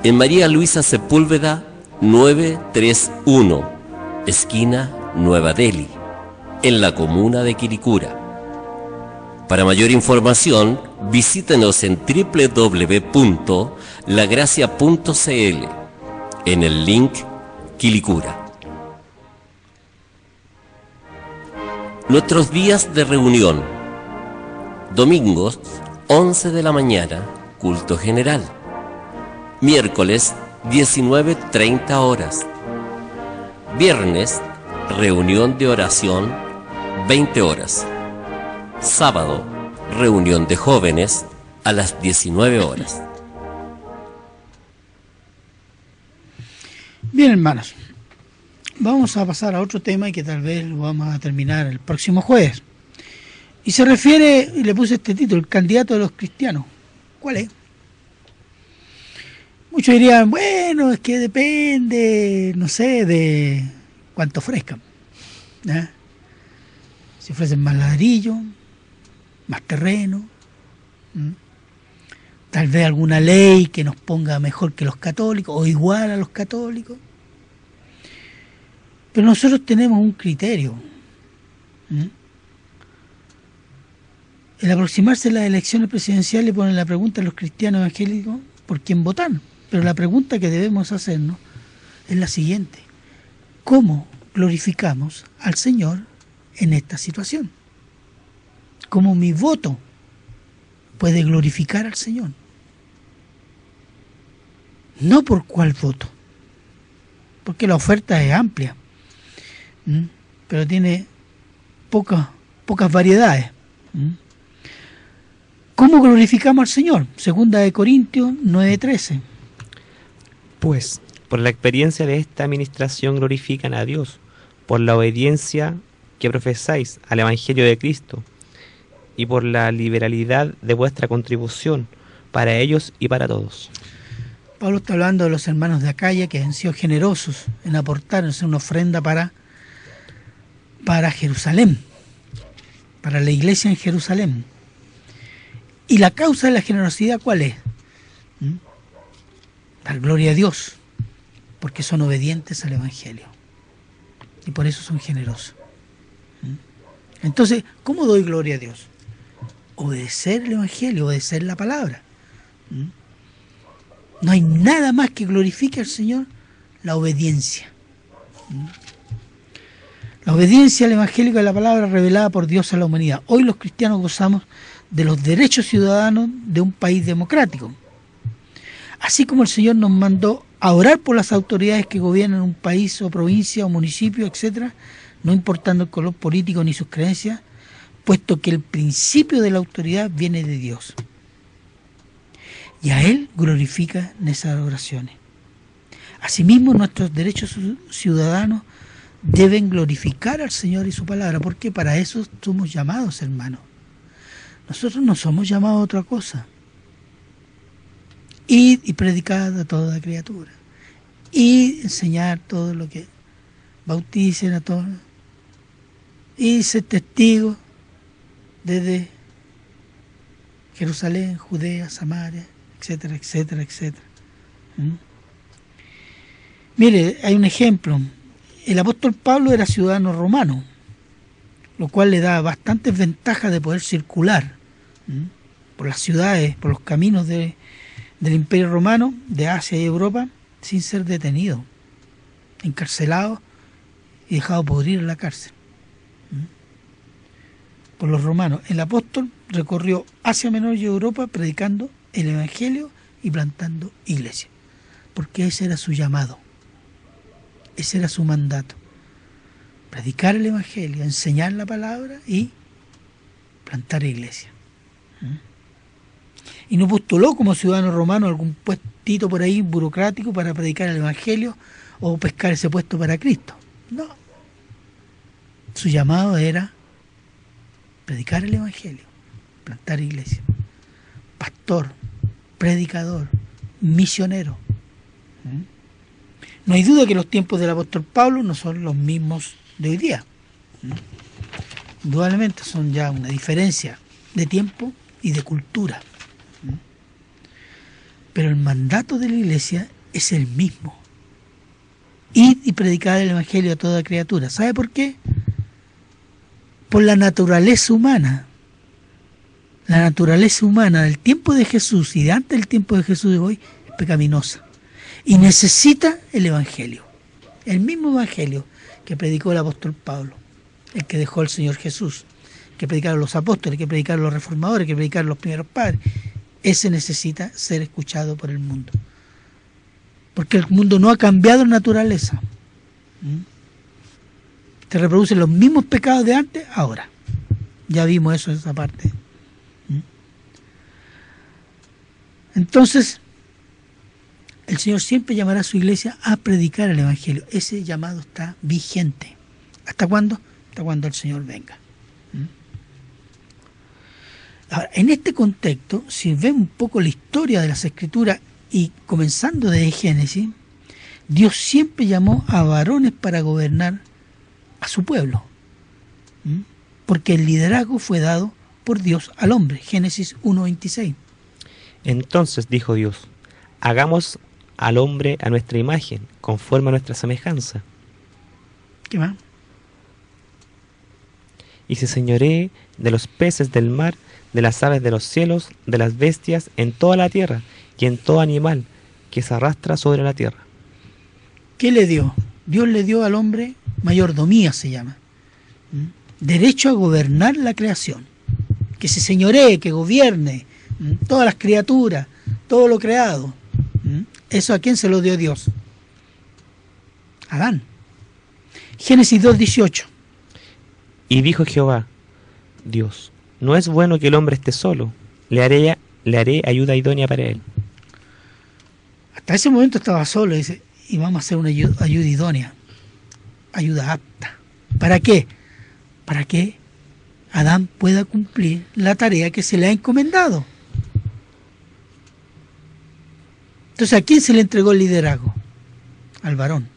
en María Luisa Sepúlveda 931, esquina Nueva Delhi, en la comuna de Quilicura. Para mayor información, visítenos en www.lagracia.cl en el link Quilicura. Nuestros días de reunión: domingos 11 de la mañana, culto general; miércoles 19:30 horas; viernes, reunión de oración 20 horas; sábado, reunión de jóvenes a las 19 horas. Bien, hermanos, vamos a pasar a otro tema y que tal vez lo vamos a terminar el próximo jueves. Y se refiere, y le puse este título, el candidato de los cristianos. ¿Cuál es? Muchos dirían, bueno, es que depende, no sé, de cuánto ofrezcan. ¿Eh? Si ofrecen más ladrillo, más terreno, tal vez alguna ley que nos ponga mejor que los católicos o igual a los católicos. Pero nosotros tenemos un criterio. El aproximarse a las elecciones presidenciales ponen la pregunta a los cristianos evangélicos por quién votar. Pero la pregunta que debemos hacernos es la siguiente: ¿cómo glorificamos al Señor en esta situación? ¿Cómo mi voto puede glorificar al Señor? No por cuál voto, porque la oferta es amplia, pero tiene pocas variedades. ¿Cómo glorificamos al Señor? Segunda de Corintios 9:13. Pues, por la experiencia de esta administración glorifican a Dios, por la obediencia que profesáis al Evangelio de Cristo, y por la liberalidad de vuestra contribución para ellos y para todos. Pablo está hablando de los hermanos de Acaya que han sido generosos en aportarnos una ofrenda para Jerusalén, para la iglesia en Jerusalén. ¿Y la causa de la generosidad cuál es? Dar gloria a Dios, porque son obedientes al Evangelio y por eso son generosos. Entonces, ¿cómo doy gloria a Dios? Obedecer el Evangelio, obedecer la palabra. No hay nada más que glorifique al Señor, la obediencia. La obediencia al Evangelio es la palabra revelada por Dios a la humanidad. Hoy los cristianos gozamos de los derechos ciudadanos de un país democrático. Así como el Señor nos mandó a orar por las autoridades que gobiernan un país o provincia o municipio, etcétera, no importando el color político ni sus creencias, puesto que el principio de la autoridad viene de Dios. Y a Él glorifica en esas oraciones. Asimismo, nuestros derechos ciudadanos deben glorificar al Señor y su palabra, porque para eso somos llamados, hermanos. Nosotros no somos llamados a otra cosa. Id y predicad a toda criatura. Id, enseñar todo lo que bauticen a todos. Y ser testigos desde Jerusalén, Judea, Samaria, etcétera, etcétera, etcétera. Mire, hay un ejemplo. El apóstol Pablo era ciudadano romano, lo cual le da bastantes ventajas de poder circular por las ciudades, por los caminos del Imperio Romano, de Asia y Europa, sin ser detenido, encarcelado y dejado podrir en la cárcel por los romanos. El apóstol recorrió Asia Menor y Europa predicando el Evangelio y plantando iglesias, porque ese era su llamado, ese era su mandato: predicar el Evangelio, enseñar la palabra y plantar iglesias. Y no postuló como ciudadano romano algún puestito por ahí burocrático para predicar el Evangelio o pescar ese puesto para Cristo. No. Su llamado era predicar el Evangelio, plantar iglesias. Pastor, predicador, misionero. No hay duda que los tiempos del apóstol Pablo no son los mismos de hoy día. Indudablemente son ya una diferencia de tiempo y de cultura. Pero el mandato de la iglesia es el mismo. Id y predicar el evangelio a toda criatura. ¿Sabe por qué? Por la naturaleza humana. La naturaleza humana del tiempo de Jesús y de antes del tiempo de Jesús de hoy es pecaminosa. Y necesita el evangelio. El mismo evangelio que predicó el apóstol Pablo, el que dejó el Señor Jesús, que predicaron los apóstoles, que predicaron los reformadores, que predicaron los primeros padres. Ese necesita ser escuchado por el mundo. Porque el mundo no ha cambiado en naturaleza. Se reproducen los mismos pecados de antes, ahora. Ya vimos eso en esa parte. Entonces, el Señor siempre llamará a su iglesia a predicar el evangelio. Ese llamado está vigente. ¿Hasta cuándo? Hasta cuando el Señor venga. Ahora, en este contexto, si vemos un poco la historia de las Escrituras y comenzando desde Génesis, Dios siempre llamó a varones para gobernar a su pueblo, porque el liderazgo fue dado por Dios al hombre. Génesis 1:26. Entonces dijo Dios: hagamos al hombre a nuestra imagen, conforme a nuestra semejanza. ¿Qué más? Y se señoree de los peces del mar, de las aves de los cielos, de las bestias en toda la tierra y en todo animal que se arrastra sobre la tierra. ¿Qué le dio? Dios le dio al hombre mayordomía, se llama. Derecho a gobernar la creación. Que se señoree, que gobierne todas las criaturas, todo lo creado. ¿Eso a quién se lo dio Dios? Adán. Génesis 2:18. Y dijo Jehová, Dios: no es bueno que el hombre esté solo, le haré ayuda idónea para él. Hasta ese momento estaba solo, dice, y vamos a hacer una ayuda idónea, ayuda apta. ¿Para qué? Para que Adán pueda cumplir la tarea que se le ha encomendado. Entonces, ¿a quién se le entregó el liderazgo? Al varón.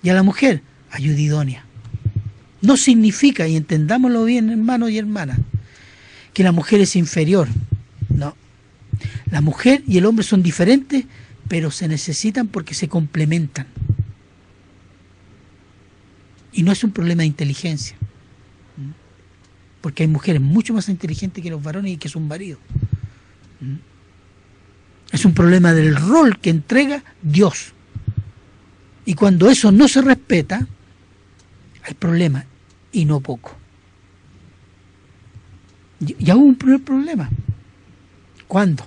Y a la mujer, ayuda idónea. No significa, y entendámoslo bien, hermanos y hermanas, que la mujer es inferior. No. La mujer y el hombre son diferentes, pero se necesitan porque se complementan. Y no es un problema de inteligencia. Porque hay mujeres mucho más inteligentes que los varones y que son maridos. Es un problema del rol que entrega Dios. Y cuando eso no se respeta, hay problemas, y no poco. Ya hubo un primer problema. ¿Cuándo?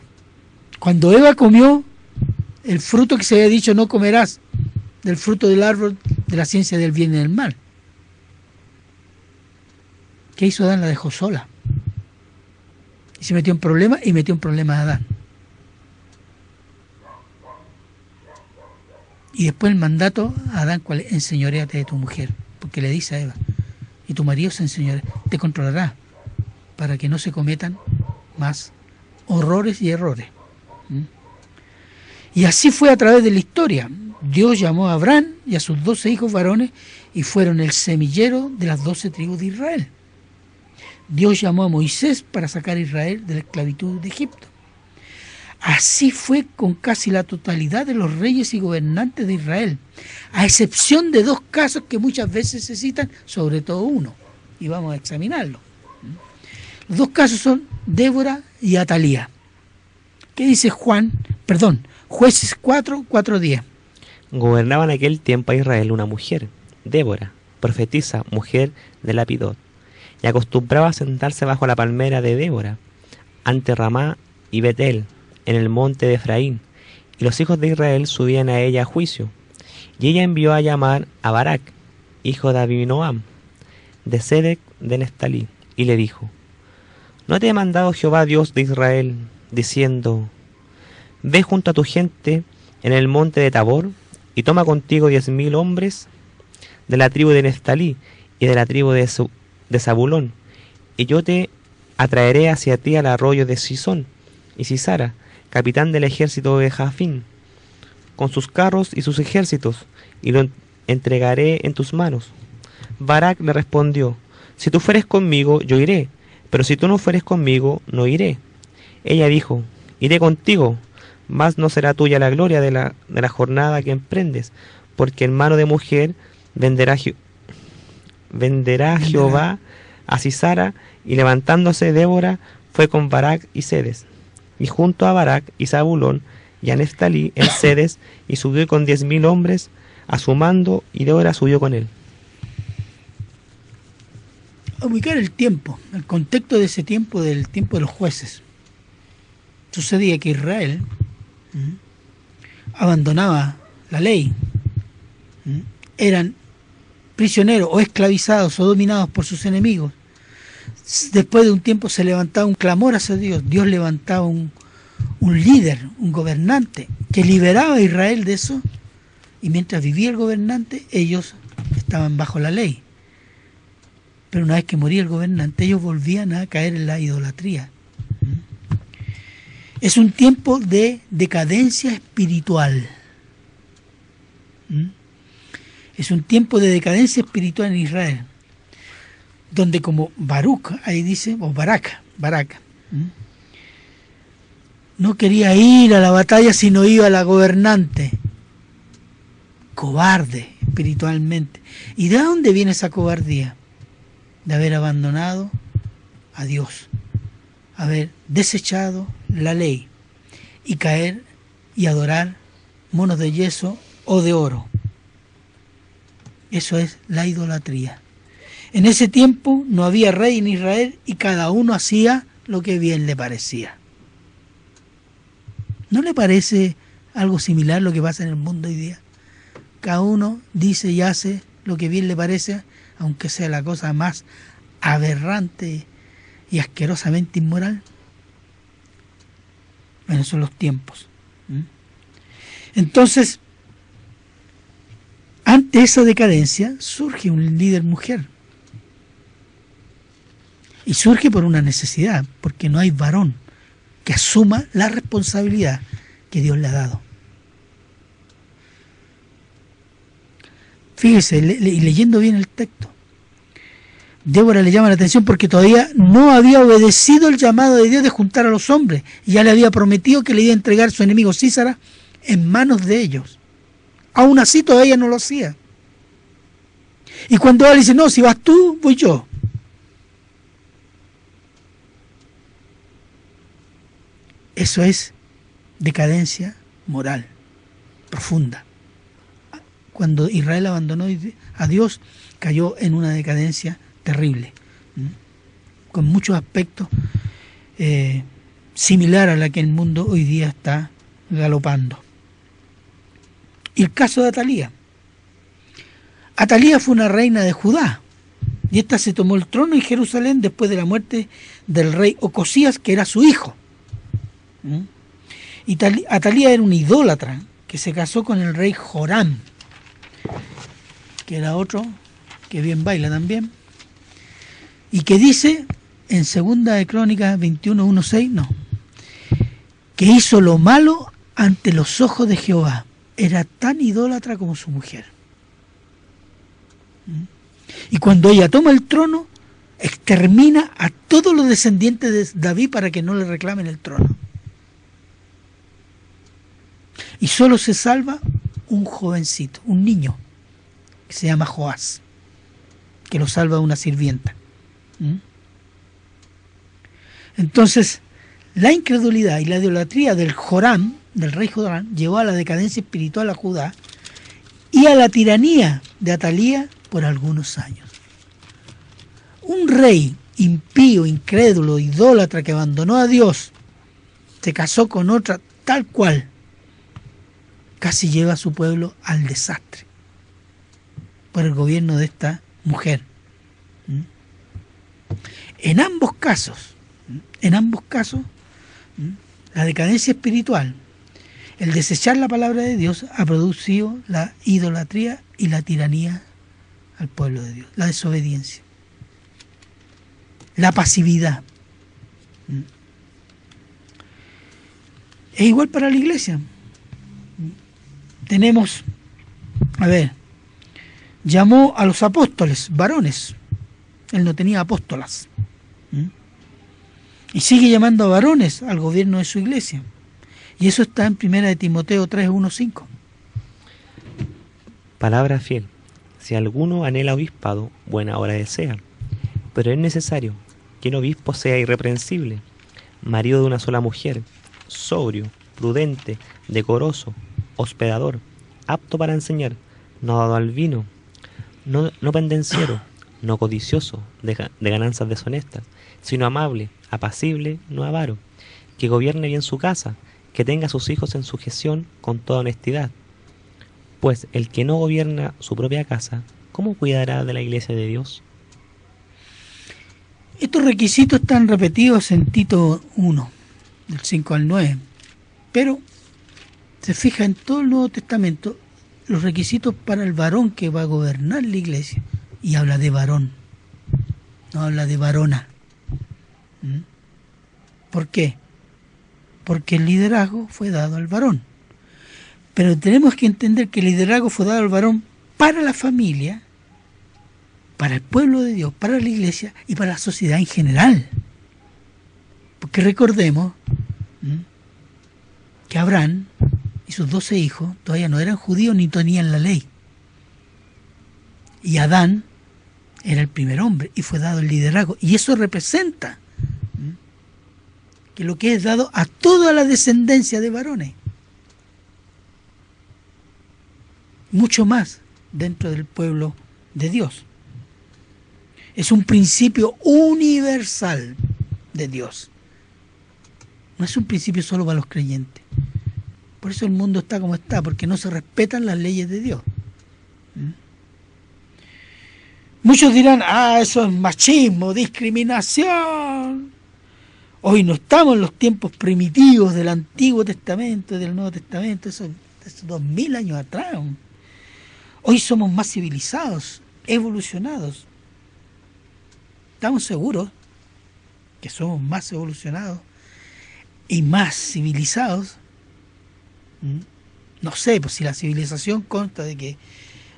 Cuando Eva comió el fruto que se había dicho: no comerás del fruto del árbol de la ciencia del bien y del mal. ¿Qué hizo Adán? La dejó sola. Y se metió en problemas, y metió en problemas a Adán. Y después el mandato a Adán, ¿cuál es? Enseñoréate de tu mujer. Porque le dice a Eva: y tu marido se enseñorea, te controlará, para que no se cometan más horrores y errores. Y así fue a través de la historia. Dios llamó a Abraham y a sus 12 hijos varones, y fueron el semillero de las 12 tribus de Israel. Dios llamó a Moisés para sacar a Israel de la esclavitud de Egipto. Así fue con casi la totalidad de los reyes y gobernantes de Israel, a excepción de 2 casos que muchas veces se citan, sobre todo uno, y vamos a examinarlo. Los 2 casos son Débora y Atalía. ¿Qué dice Jueces 4:10? Gobernaba en aquel tiempo a Israel una mujer, Débora, profetisa, mujer de Lapidot, y acostumbraba a sentarse bajo la palmera de Débora, ante Ramá y Betel, en el monte de Efraín, y los hijos de Israel subían a ella a juicio. Y ella envió a llamar a Barak, hijo de Abinoam, de Sedec de Neftalí, y le dijo: ¿no te he mandado Jehová Dios de Israel, diciendo: ve junto a tu gente en el monte de Tabor, y toma contigo 10,000 hombres de la tribu de Neftalí y de la tribu de Zabulón, y yo te atraeré hacia ti al arroyo de Sisón y Sisara, capitán del ejército de Jafín, con sus carros y sus ejércitos, y lo entregaré en tus manos? Barak le respondió: si tú fueres conmigo, yo iré, pero si tú no fueres conmigo, no iré. Ella dijo: iré contigo, Mas no será tuya la gloria de la jornada que emprendes, porque en mano de mujer venderá Jehová a Sisara, y levantándose Débora fue con Barak y Sedes, y junto a Barak y Zabulón y a Neftalí en Sedes, y subió con 10.000 hombres a su mando, y Débora subió con él. A ubicar el tiempo, el contexto de ese tiempo, del tiempo de los jueces. Sucedía que Israel abandonaba la ley, eran prisioneros o esclavizados o dominados por sus enemigos. Después de un tiempo se levantaba un clamor hacia Dios. Dios levantaba un líder, un gobernante que liberaba a Israel de eso, y mientras vivía el gobernante ellos estaban bajo la ley. Pero una vez que moría el gobernante ellos volvían a caer en la idolatría. Es un tiempo de decadencia espiritual. Es un tiempo de decadencia espiritual en Israel, donde como Baruch, ahí dice, o Barak, no quería ir a la batalla sino iba a la gobernante, cobarde espiritualmente. ¿Y de dónde viene esa cobardía? De haber abandonado a Dios, haber desechado la ley y caer y adorar monos de yeso o de oro. Eso es la idolatría. En ese tiempo no había rey en Israel y cada uno hacía lo que bien le parecía. ¿No le parece algo similar lo que pasa en el mundo hoy día? Cada uno dice y hace lo que bien le parece, aunque sea la cosa más aberrante y asquerosamente inmoral. Bueno, son los tiempos. Entonces, ante esa decadencia surge un líder mujer. Y surge por una necesidad, porque no hay varón que asuma la responsabilidad que Dios le ha dado. Fíjese, y leyendo bien el texto, Débora le llama la atención porque todavía no había obedecido el llamado de Dios de juntar a los hombres, y ya le había prometido que le iba a entregar su enemigo Sísara en manos de ellos. Aún así todavía no lo hacía. Y cuando él dice, no, si vas tú, voy yo. Eso es decadencia moral profunda. Cuando Israel abandonó a Dios, cayó en una decadencia terrible, con muchos aspectos similar a la que el mundo hoy día está galopando. Y el caso de Atalía. Atalía fue una reina de Judá, y esta se tomó el trono en Jerusalén después de la muerte del rey Ocosías, que era su hijo. Y Atalía era una idólatra que se casó con el rey Joram, que era otro que bien baila también, y que dice en 2 de Crónicas 21:1-6, no, que hizo lo malo ante los ojos de Jehová. Era tan idólatra como su mujer. Y cuando ella toma el trono, extermina a todos los descendientes de David para que no le reclamen el trono. Y solo se salva un jovencito, un niño, que se llama Joás, que lo salva una sirvienta. Entonces, la incredulidad y la idolatría del Joram, del rey Joram, llevó a la decadencia espiritual a Judá y a la tiranía de Atalía por algunos años. Un rey impío, incrédulo, idólatra que abandonó a Dios, se casó con otra tal cual, casi lleva a su pueblo al desastre por el gobierno de esta mujer. En ambos casos, la decadencia espiritual, el desechar la palabra de Dios ha producido la idolatría y la tiranía al pueblo de Dios, la desobediencia, la pasividad. Es igual para la iglesia. Tenemos, llamó a los apóstoles, varones. Él no tenía apóstolas. Y sigue llamando a varones al gobierno de su iglesia. Y eso está en 1 de Timoteo 3, 1, 5. Palabra fiel. Si alguno anhela obispado, buena hora desea. Pero es necesario que el obispo sea irreprensible, marido de una sola mujer, sobrio, prudente, decoroso, hospedador, apto para enseñar, no dado al vino, no pendenciero, no codicioso de ganancias deshonestas, sino amable, apacible, no avaro, que gobierne bien su casa, que tenga a sus hijos en sujeción con toda honestidad. Pues el que no gobierna su propia casa, ¿cómo cuidará de la iglesia de Dios? Estos requisitos están repetidos en Tito 1, del 5 al 9. Pero se fija en todo el Nuevo Testamento los requisitos para el varón que va a gobernar la iglesia. Y habla de varón, no habla de varona. ¿Por qué? Porque el liderazgo fue dado al varón. Pero tenemos que entender que el liderazgo fue dado al varón para la familia, para el pueblo de Dios, para la iglesia y para la sociedad en general. Porque recordemos que Abraham y sus 12 hijos todavía no eran judíos ni tenían la ley. Y Adán era el primer hombre y fue dado el liderazgo. Y eso representa que lo que es dado a toda la descendencia de varones. Mucho más dentro del pueblo de Dios. Es un principio universal de Dios. No es un principio solo para los creyentes. Por eso el mundo está como está, porque no se respetan las leyes de Dios. Muchos dirán, eso es machismo, discriminación. Hoy no estamos en los tiempos primitivos del Antiguo Testamento y del Nuevo Testamento, esos 2000 años atrás. Hoy somos más civilizados, evolucionados. Estamos seguros que somos más evolucionados y más civilizados. No sé, pues si la civilización consta de que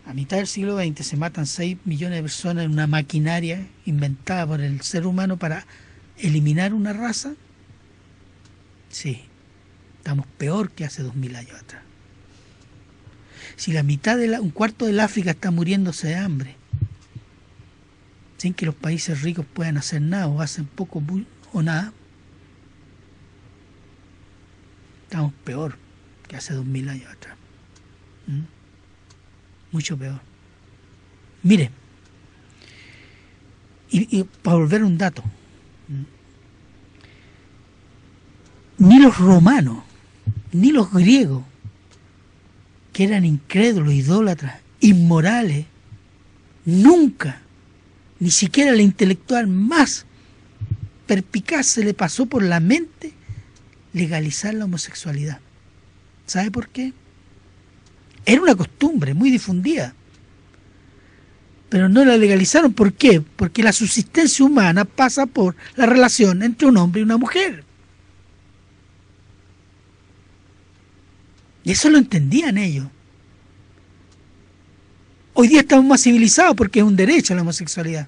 a mitad del siglo XX se matan 6 millones de personas en una maquinaria inventada por el ser humano para eliminar una raza, sí, estamos peor que hace 2000 años atrás. Si la mitad un cuarto del África está muriéndose de hambre, sin que los países ricos puedan hacer nada o hacen poco o nada, estamos peor que hace 2000 años atrás. Mucho peor. Mire, y para volver a un dato, ni los romanos, ni los griegos, que eran incrédulos, idólatras, inmorales, nunca, ni siquiera al intelectual más perspicaz se le pasó por la mente legalizar la homosexualidad. ¿Sabe por qué? Era una costumbre muy difundida, pero no la legalizaron. ¿Por qué? Porque la subsistencia humana pasa por la relación entre un hombre y una mujer. Y eso lo entendían ellos. Hoy día estamos más civilizados porque es un derecho a la homosexualidad.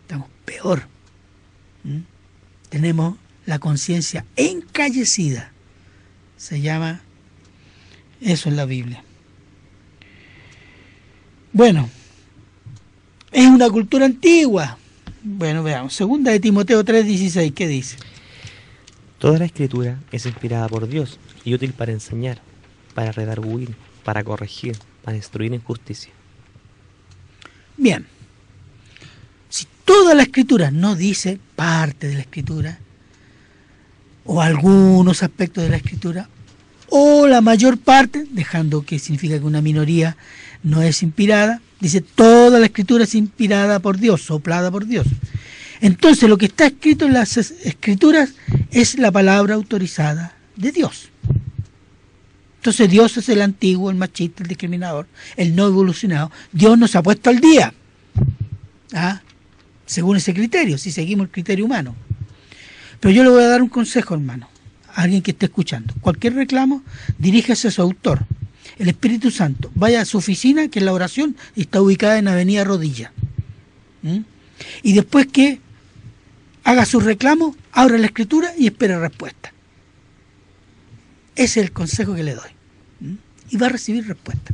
Estamos peor. Tenemos la conciencia encallecida. Se llama eso en la Biblia. Bueno, es una cultura antigua. Bueno, veamos. 2 de Timoteo 3:16, ¿qué dice? Toda la escritura es inspirada por Dios y útil para enseñar, para redarguir, para corregir, para instruir en justicia. Bien. Si toda la escritura no dice parte de la escritura, o algunos aspectos de la escritura, o la mayor parte, dejando que significa que una minoría no es inspirada, dice toda la escritura es inspirada por Dios, soplada por Dios. Entonces lo que está escrito en las escrituras es la palabra autorizada de Dios. Entonces Dios es el antiguo, el machista, el discriminador, el no evolucionado. Dios nos ha puesto al día, según ese criterio, si seguimos el criterio humano. Pero yo le voy a dar un consejo, hermano, a alguien que esté escuchando. Cualquier reclamo, diríjase a su autor, el Espíritu Santo. Vaya a su oficina, que es la oración, y está ubicada en Avenida Rodilla. Y después que haga su reclamo, abra la escritura y espere respuesta. Ese es el consejo que le doy. Y va a recibir respuesta.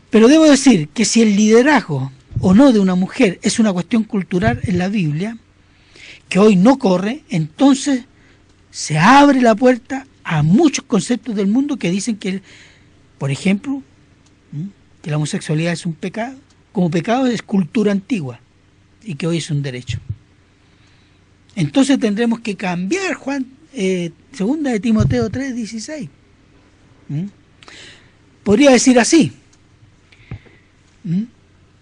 Pero debo decir que si el liderazgo o no de una mujer es una cuestión cultural en la Biblia, que hoy no corre, entonces se abre la puerta a muchos conceptos del mundo que dicen que, por ejemplo, que la homosexualidad es un pecado, como pecado es cultura antigua y que hoy es un derecho. Entonces tendremos que cambiar segunda de Timoteo 3:16. Podría decir así: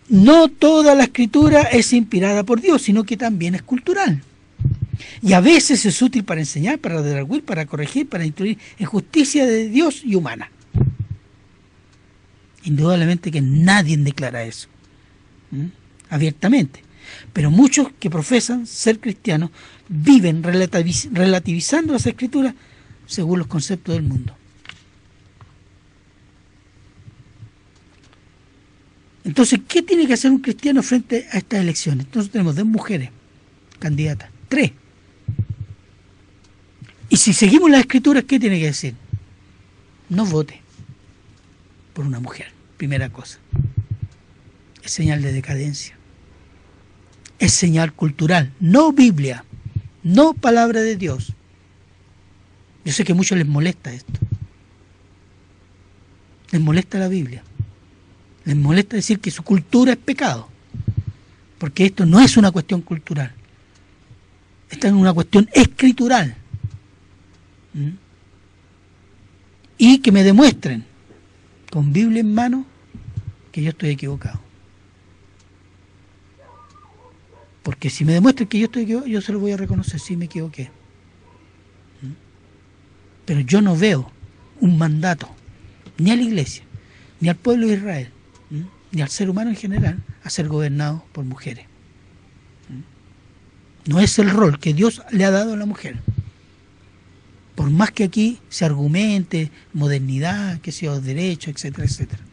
no toda la escritura es inspirada por Dios, sino que también es cultural. Y a veces es útil para enseñar, para redarguir, para corregir, para instruir en justicia de Dios y humana. Indudablemente que nadie declara eso abiertamente. Pero muchos que profesan ser cristianos viven relativizando las escrituras según los conceptos del mundo. Entonces, ¿qué tiene que hacer un cristiano frente a estas elecciones? Entonces tenemos 2 mujeres candidatas, 3. Y si seguimos las escrituras, ¿qué tiene que decir? No vote por una mujer, primera cosa. Es señal de decadencia. Es señal cultural, no Biblia, no palabra de Dios. Yo sé que a muchos les molesta esto. Les molesta la Biblia. Les molesta decir que su cultura es pecado. Porque esto no es una cuestión cultural. Esta es una cuestión escritural. Y que me demuestren con Biblia en mano que yo estoy equivocado. Porque si me demuestran que yo estoy equivocado, yo se lo voy a reconocer, sí me equivoqué. Pero yo no veo un mandato ni a la iglesia, ni al pueblo de Israel, ni al ser humano en general, a ser gobernado por mujeres. No es el rol que Dios le ha dado a la mujer. Por más que aquí se argumente modernidad, que sea derechos, etcétera, etcétera.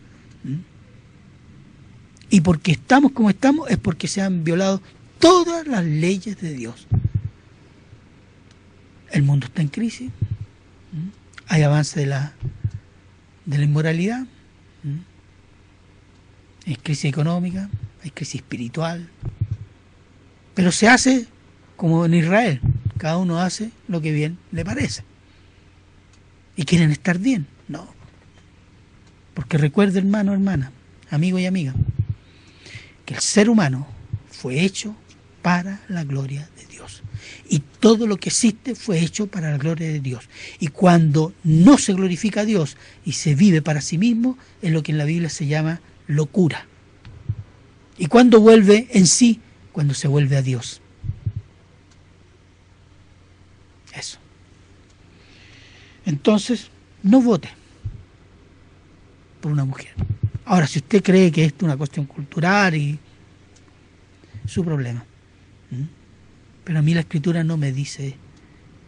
Y porque estamos como estamos es porque se han violado todas las leyes de Dios. El mundo está en crisis. Hay avance de la inmoralidad. Hay crisis económica, hay crisis espiritual. Pero se hace como en Israel. Cada uno hace lo que bien le parece. ¿Y quieren estar bien? No. Porque recuerde, hermano, hermana, amigo y amiga, que el ser humano fue hecho para la gloria de Dios. Y todo lo que existe fue hecho para la gloria de Dios. Y cuando no se glorifica a Dios y se vive para sí mismo, es lo que en la Biblia se llama locura. ¿Y cuando vuelve en sí? Cuando se vuelve a Dios. Eso. Entonces, no vote por una mujer. Ahora, si usted cree que esto es una cuestión cultural, y su problema. Pero a mí la Escritura no me dice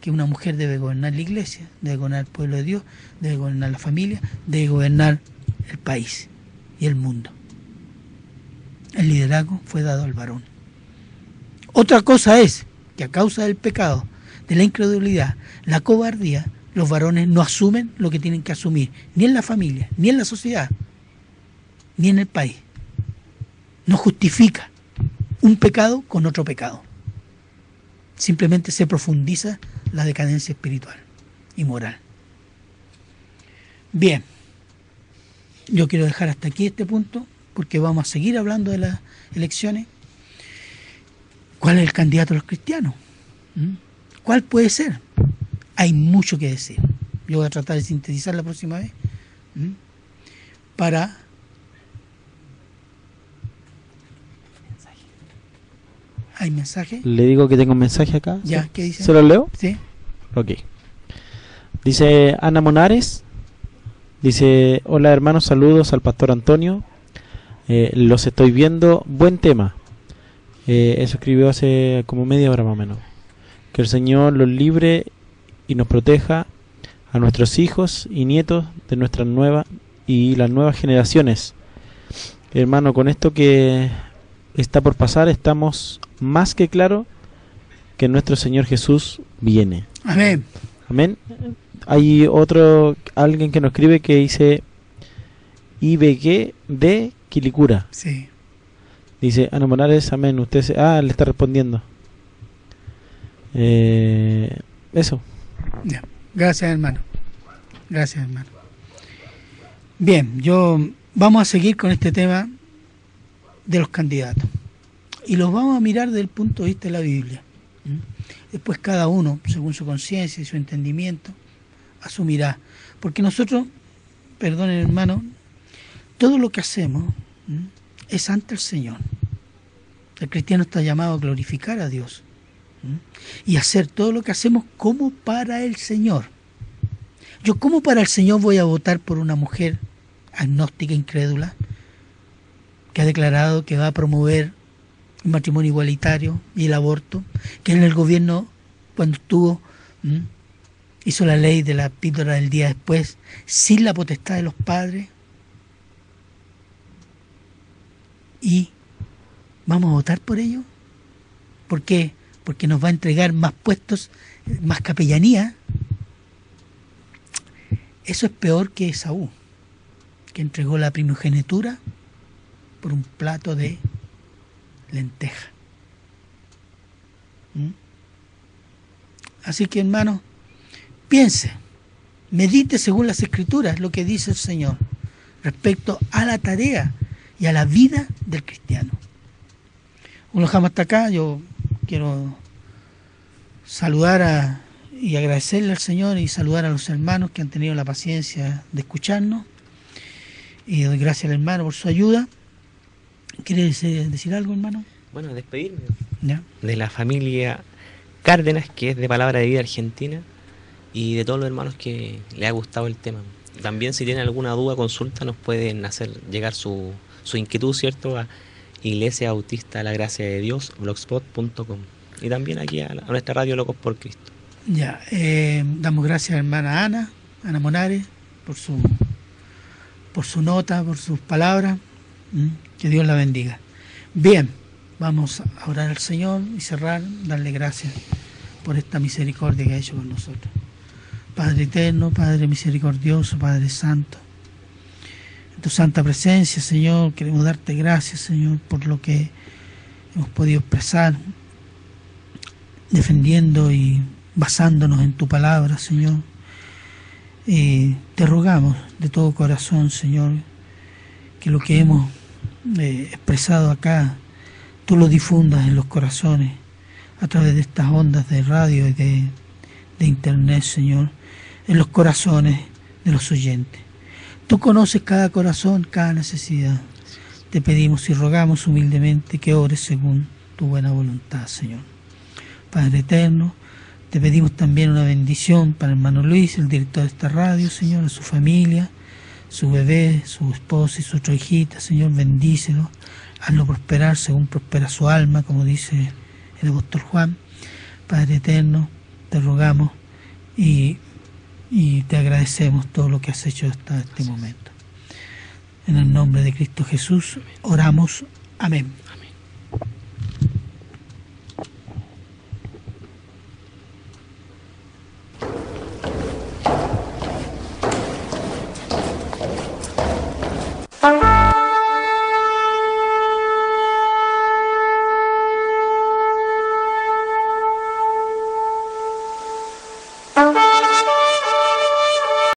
que una mujer debe gobernar la iglesia, debe gobernar el pueblo de Dios, debe gobernar la familia, debe gobernar el país y el mundo. El liderazgo fue dado al varón. Otra cosa es que a causa del pecado, de la incredulidad, la cobardía, los varones no asumen lo que tienen que asumir, ni en la familia, ni en la sociedad, ni en el país. No justifica un pecado con otro pecado. Simplemente se profundiza la decadencia espiritual y moral. Bien, yo quiero dejar hasta aquí este punto porque vamos a seguir hablando de las elecciones. ¿Cuál es el candidato de los cristianos? ¿Cuál puede ser? Hay mucho que decir. Yo voy a tratar de sintetizar la próxima vez para... ¿Hay mensaje? Le digo que tengo un mensaje acá. Ya, ¿qué dice? ¿Se lo leo? Sí. Ok. Dice Ana Monares. Dice, hola hermanos, saludos al pastor Antonio. Los estoy viendo. Buen tema. Eso escribió hace como media hora más o menos. Que el Señor los libre y nos proteja a nuestros hijos y nietos de nuestras nuevas y las nuevas generaciones. Hermano, con esto que está por pasar, estamos más que claro que nuestro Señor Jesús viene. Amén. Amén. Hay alguien que nos escribe que dice IBG de Quilicura. Sí. Dice Ana Monares, amén. Usted le está respondiendo. Eso. Ya. Gracias, hermano. Gracias, hermano. Bien, vamos a seguir con este tema de los candidatos. Y los vamos a mirar desde el punto de vista de la Biblia. Después cada uno, según su conciencia y su entendimiento, asumirá. Porque nosotros, perdonen hermano, todo lo que hacemos es ante el Señor. El cristiano está llamado a glorificar a Dios y hacer todo lo que hacemos como para el Señor. Yo como para el Señor voy a votar por una mujer agnóstica, incrédula, que ha declarado que va a promover el matrimonio igualitario y el aborto, que en el gobierno, cuando estuvo, hizo la ley de la píldora del día después, sin la potestad de los padres, y vamos a votar por ello. ¿Por qué? Porque nos va a entregar más puestos, más capellanía. Eso es peor que Esaú, que entregó la primogenitura por un plato de lenteja. Así que, hermano, piense, medite según las Escrituras lo que dice el Señor respecto a la tarea y a la vida del cristiano. Uno jamás hasta acá. Yo quiero saludar y agradecerle al Señor y saludar a los hermanos que han tenido la paciencia de escucharnos, y doy gracias al hermano por su ayuda. ¿Quiere decir algo, hermano? Bueno, despedirme ¿Ya? de la familia Cárdenas, que es de Palabra de Vida Argentina, y de todos los hermanos que les ha gustado el tema. También, si tienen alguna duda, consulta, nos pueden hacer llegar su inquietud, ¿cierto?, a Iglesia Bautista La Gracia de Dios, blogspot.com, y también aquí a nuestra radio Locos por Cristo. Ya, damos gracias a hermana Ana Monares, por su nota, por sus palabras. Que Dios la bendiga. Bien, vamos a orar al Señor y cerrar, darle gracias por esta misericordia que ha hecho con nosotros. Padre eterno, Padre misericordioso, Padre santo, en tu santa presencia, Señor, queremos darte gracias, Señor, por lo que hemos podido expresar, defendiendo y basándonos en tu palabra, Señor. Y te rogamos de todo corazón, Señor, que lo que hemos expresado acá, tú lo difundas en los corazones a través de estas ondas de radio y de internet, Señor, en los corazones de los oyentes. Tú conoces cada corazón, cada necesidad. Te pedimos y rogamos humildemente que ores según tu buena voluntad, Señor. Padre eterno, te pedimos también una bendición para el hermano Luis, el director de esta radio, Señor, a su familia, su bebé, su esposa y su otra hijita, Señor, bendícelo, hazlo prosperar según prospera su alma, como dice el apóstol Juan. Padre eterno, te rogamos y te agradecemos todo lo que has hecho hasta este momento. En el nombre de Cristo Jesús oramos. Amén.